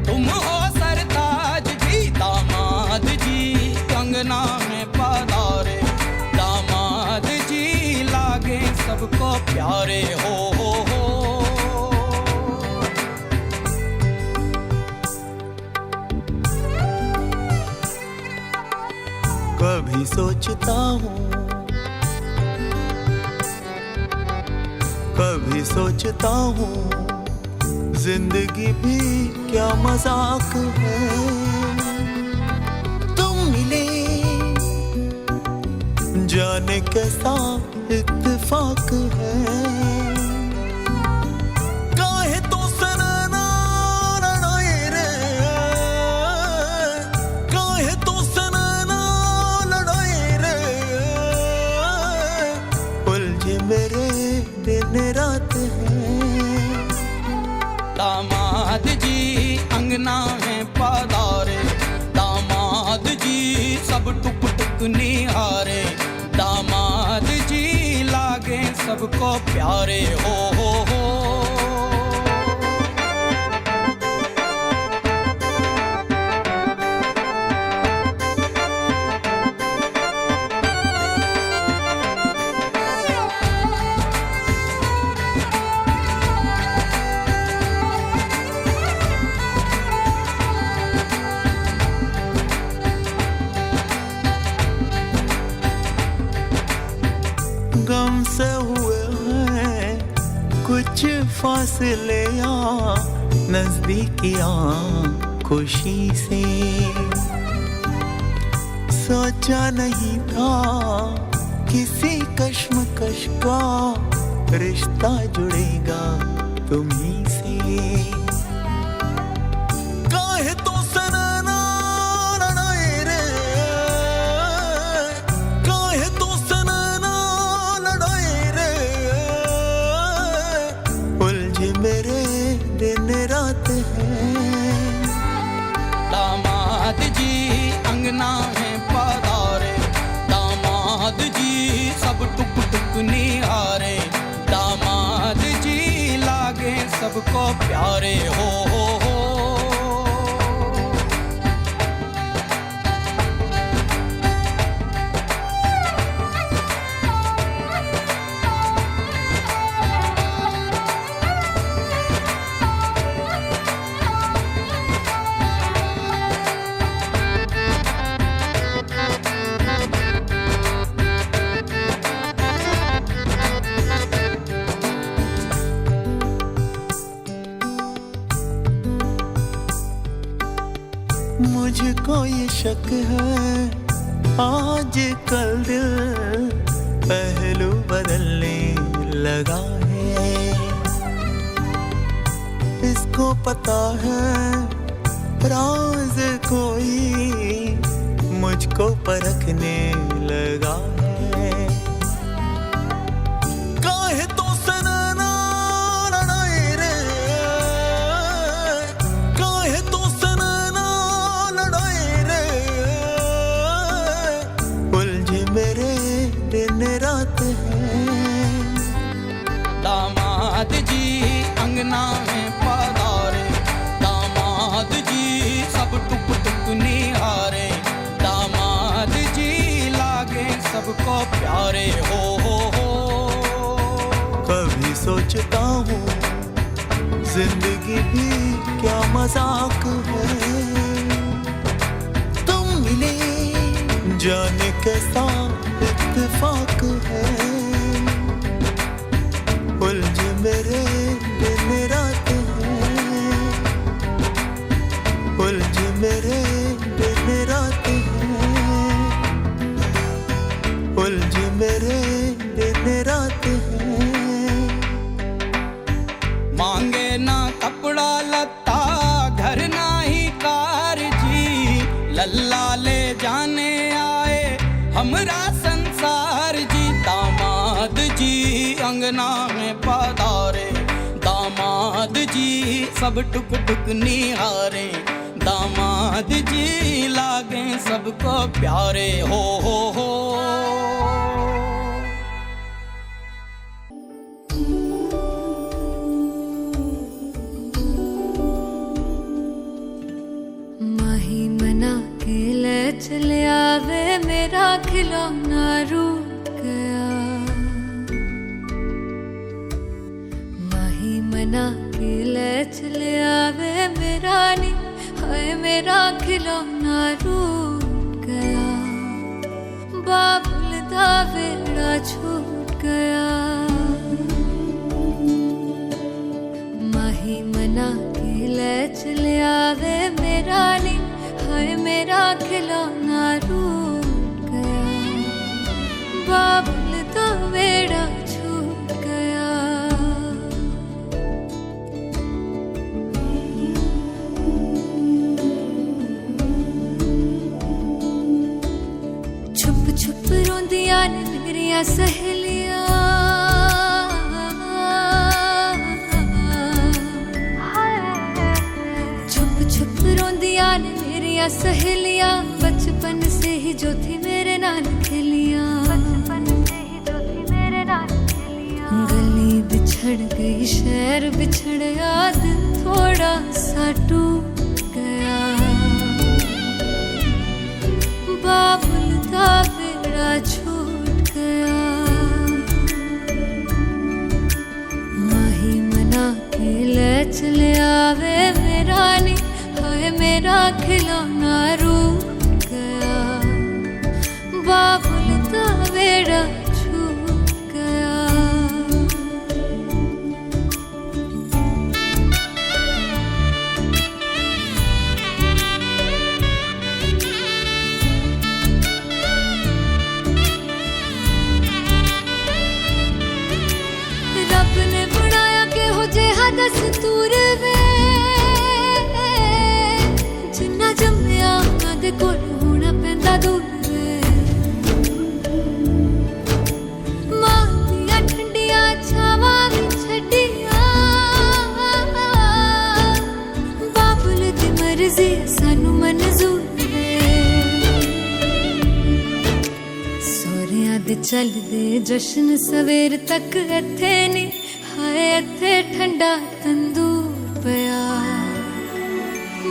तुम हो सरताज जी। दामाद जी अंगना में पधारे, दामाद जी लागे सबको प्यारे हो। कभी सोचता हूँ, कभी सोचता हूँ जिंदगी भी क्या मजाक है। तुम मिले जाने कैसा इत्तेफाक है, काहे तो सनना लड़ाई रे, काहे तो सनना लड़ाई रे, उलझे मेरे दिन रात है। दामाद जी अंगना में पधारे, सब टुक टुक निहारे, दामाद जी लागे सबको प्यारे हो। गम से हुए हैं कुछ फासले नजदीकियां खुशी से, सोचा नहीं था किसी कश्मकश का रिश्ता जुड़ेगा तुम्ही से। काहे तो सनना लड़ाए रे, काहे तो सनना लड़ाए रे, उलझे मेरे दिन रात हैं। दामाद जी अंगना है पधारे, दामाद जी सब टुक टुक निहारे, दामाद जी लागे सबको प्यारे हो। मुझको ये शक है आज कल दिल पहलू बदलने लगा है, इसको पता है राज कोई मुझको परखने लगा है। काहे तो सनना लड़ाए रे, काहे तो सनना लड़ाए रे, उलझे मेरे दिन रात हैं। दामाद जी अंगना में पधारे, दामाद जी सब टुक टुक निहारे, दामाद जी लागे सबको प्यारे हो। कभी सोचता हूँ जिंदगी भी क्या मजाक है, तुम मिले जाने कैसा इत्तेफाक है, उलझे मेरे दिन रात हैं, उलझे मेरे दिन रात हैं, उलझे मेरे दिन रात हैं। मांगे ना कपड़ा लत्ता घर ना ही कार जी, लल्ला ले जाने आए हमरा संसार जी, दामाद जी अंगना में पधारे, दामाद जी सब टुक टुक निहारे, दामाद जी लागे सबको प्यारे हो। माही मना के ले चले आवे मेरा खिलौना रूठ गया, माही मना के ले चले आवे मेरा नी, हाय मेरा खिलौना रूठ गया, बाबुल दा वेड़ा छूट गया। माही मना के ले चले आवे मेरा नी, हाय मेरा खिलौना रूठ गया, बाबुल दा वेड़ा छूट गया। छुप छुप रोंदियां ने मेरिया सहेलियां, छुप छुप रोंदियां ने मेरिया सहेलियां, बचपन से ही जो थी मेरे नाल खेलियां, गली बिछड़ गई, शहर बिछड़ गया, दिल थोड़ा सा टूट गया। बाबुल का बेड़ा छूट गया। माही मना के ले चले आवे मेरा नी, हाय मेरा खिलौना रूठ गया। बाबुल का बेड़ा छूट गया। रब ने बनाया के हो जेहा दस्तूर वे, जिन्ना जम्मिया उन्हां दे कोल होना पैंदा दूर वे। मां दियां ठंडियां छावां भी छड्डियां, बाबुल दी मर्जी सानू मंजूर वे। सोहरियां दे चलदे जश्न सवेर तक इत्थे नी, हाय इत्थे ठंडा तंदूर पिया।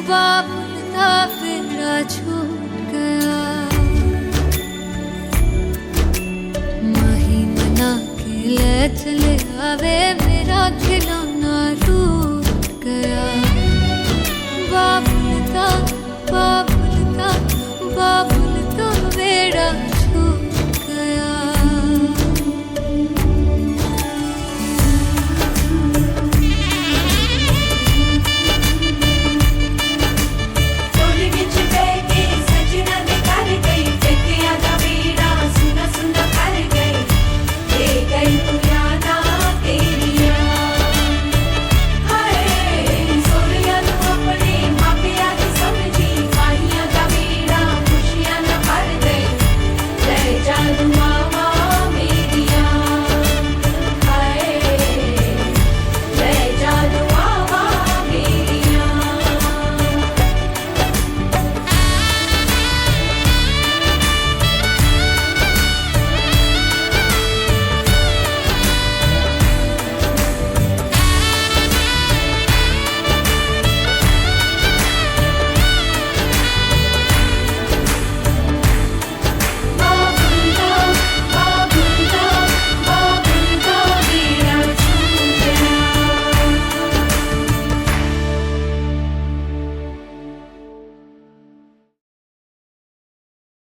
बाबुल दा बेड़ा छूट गया। माही मना के ले चले आवे मेरा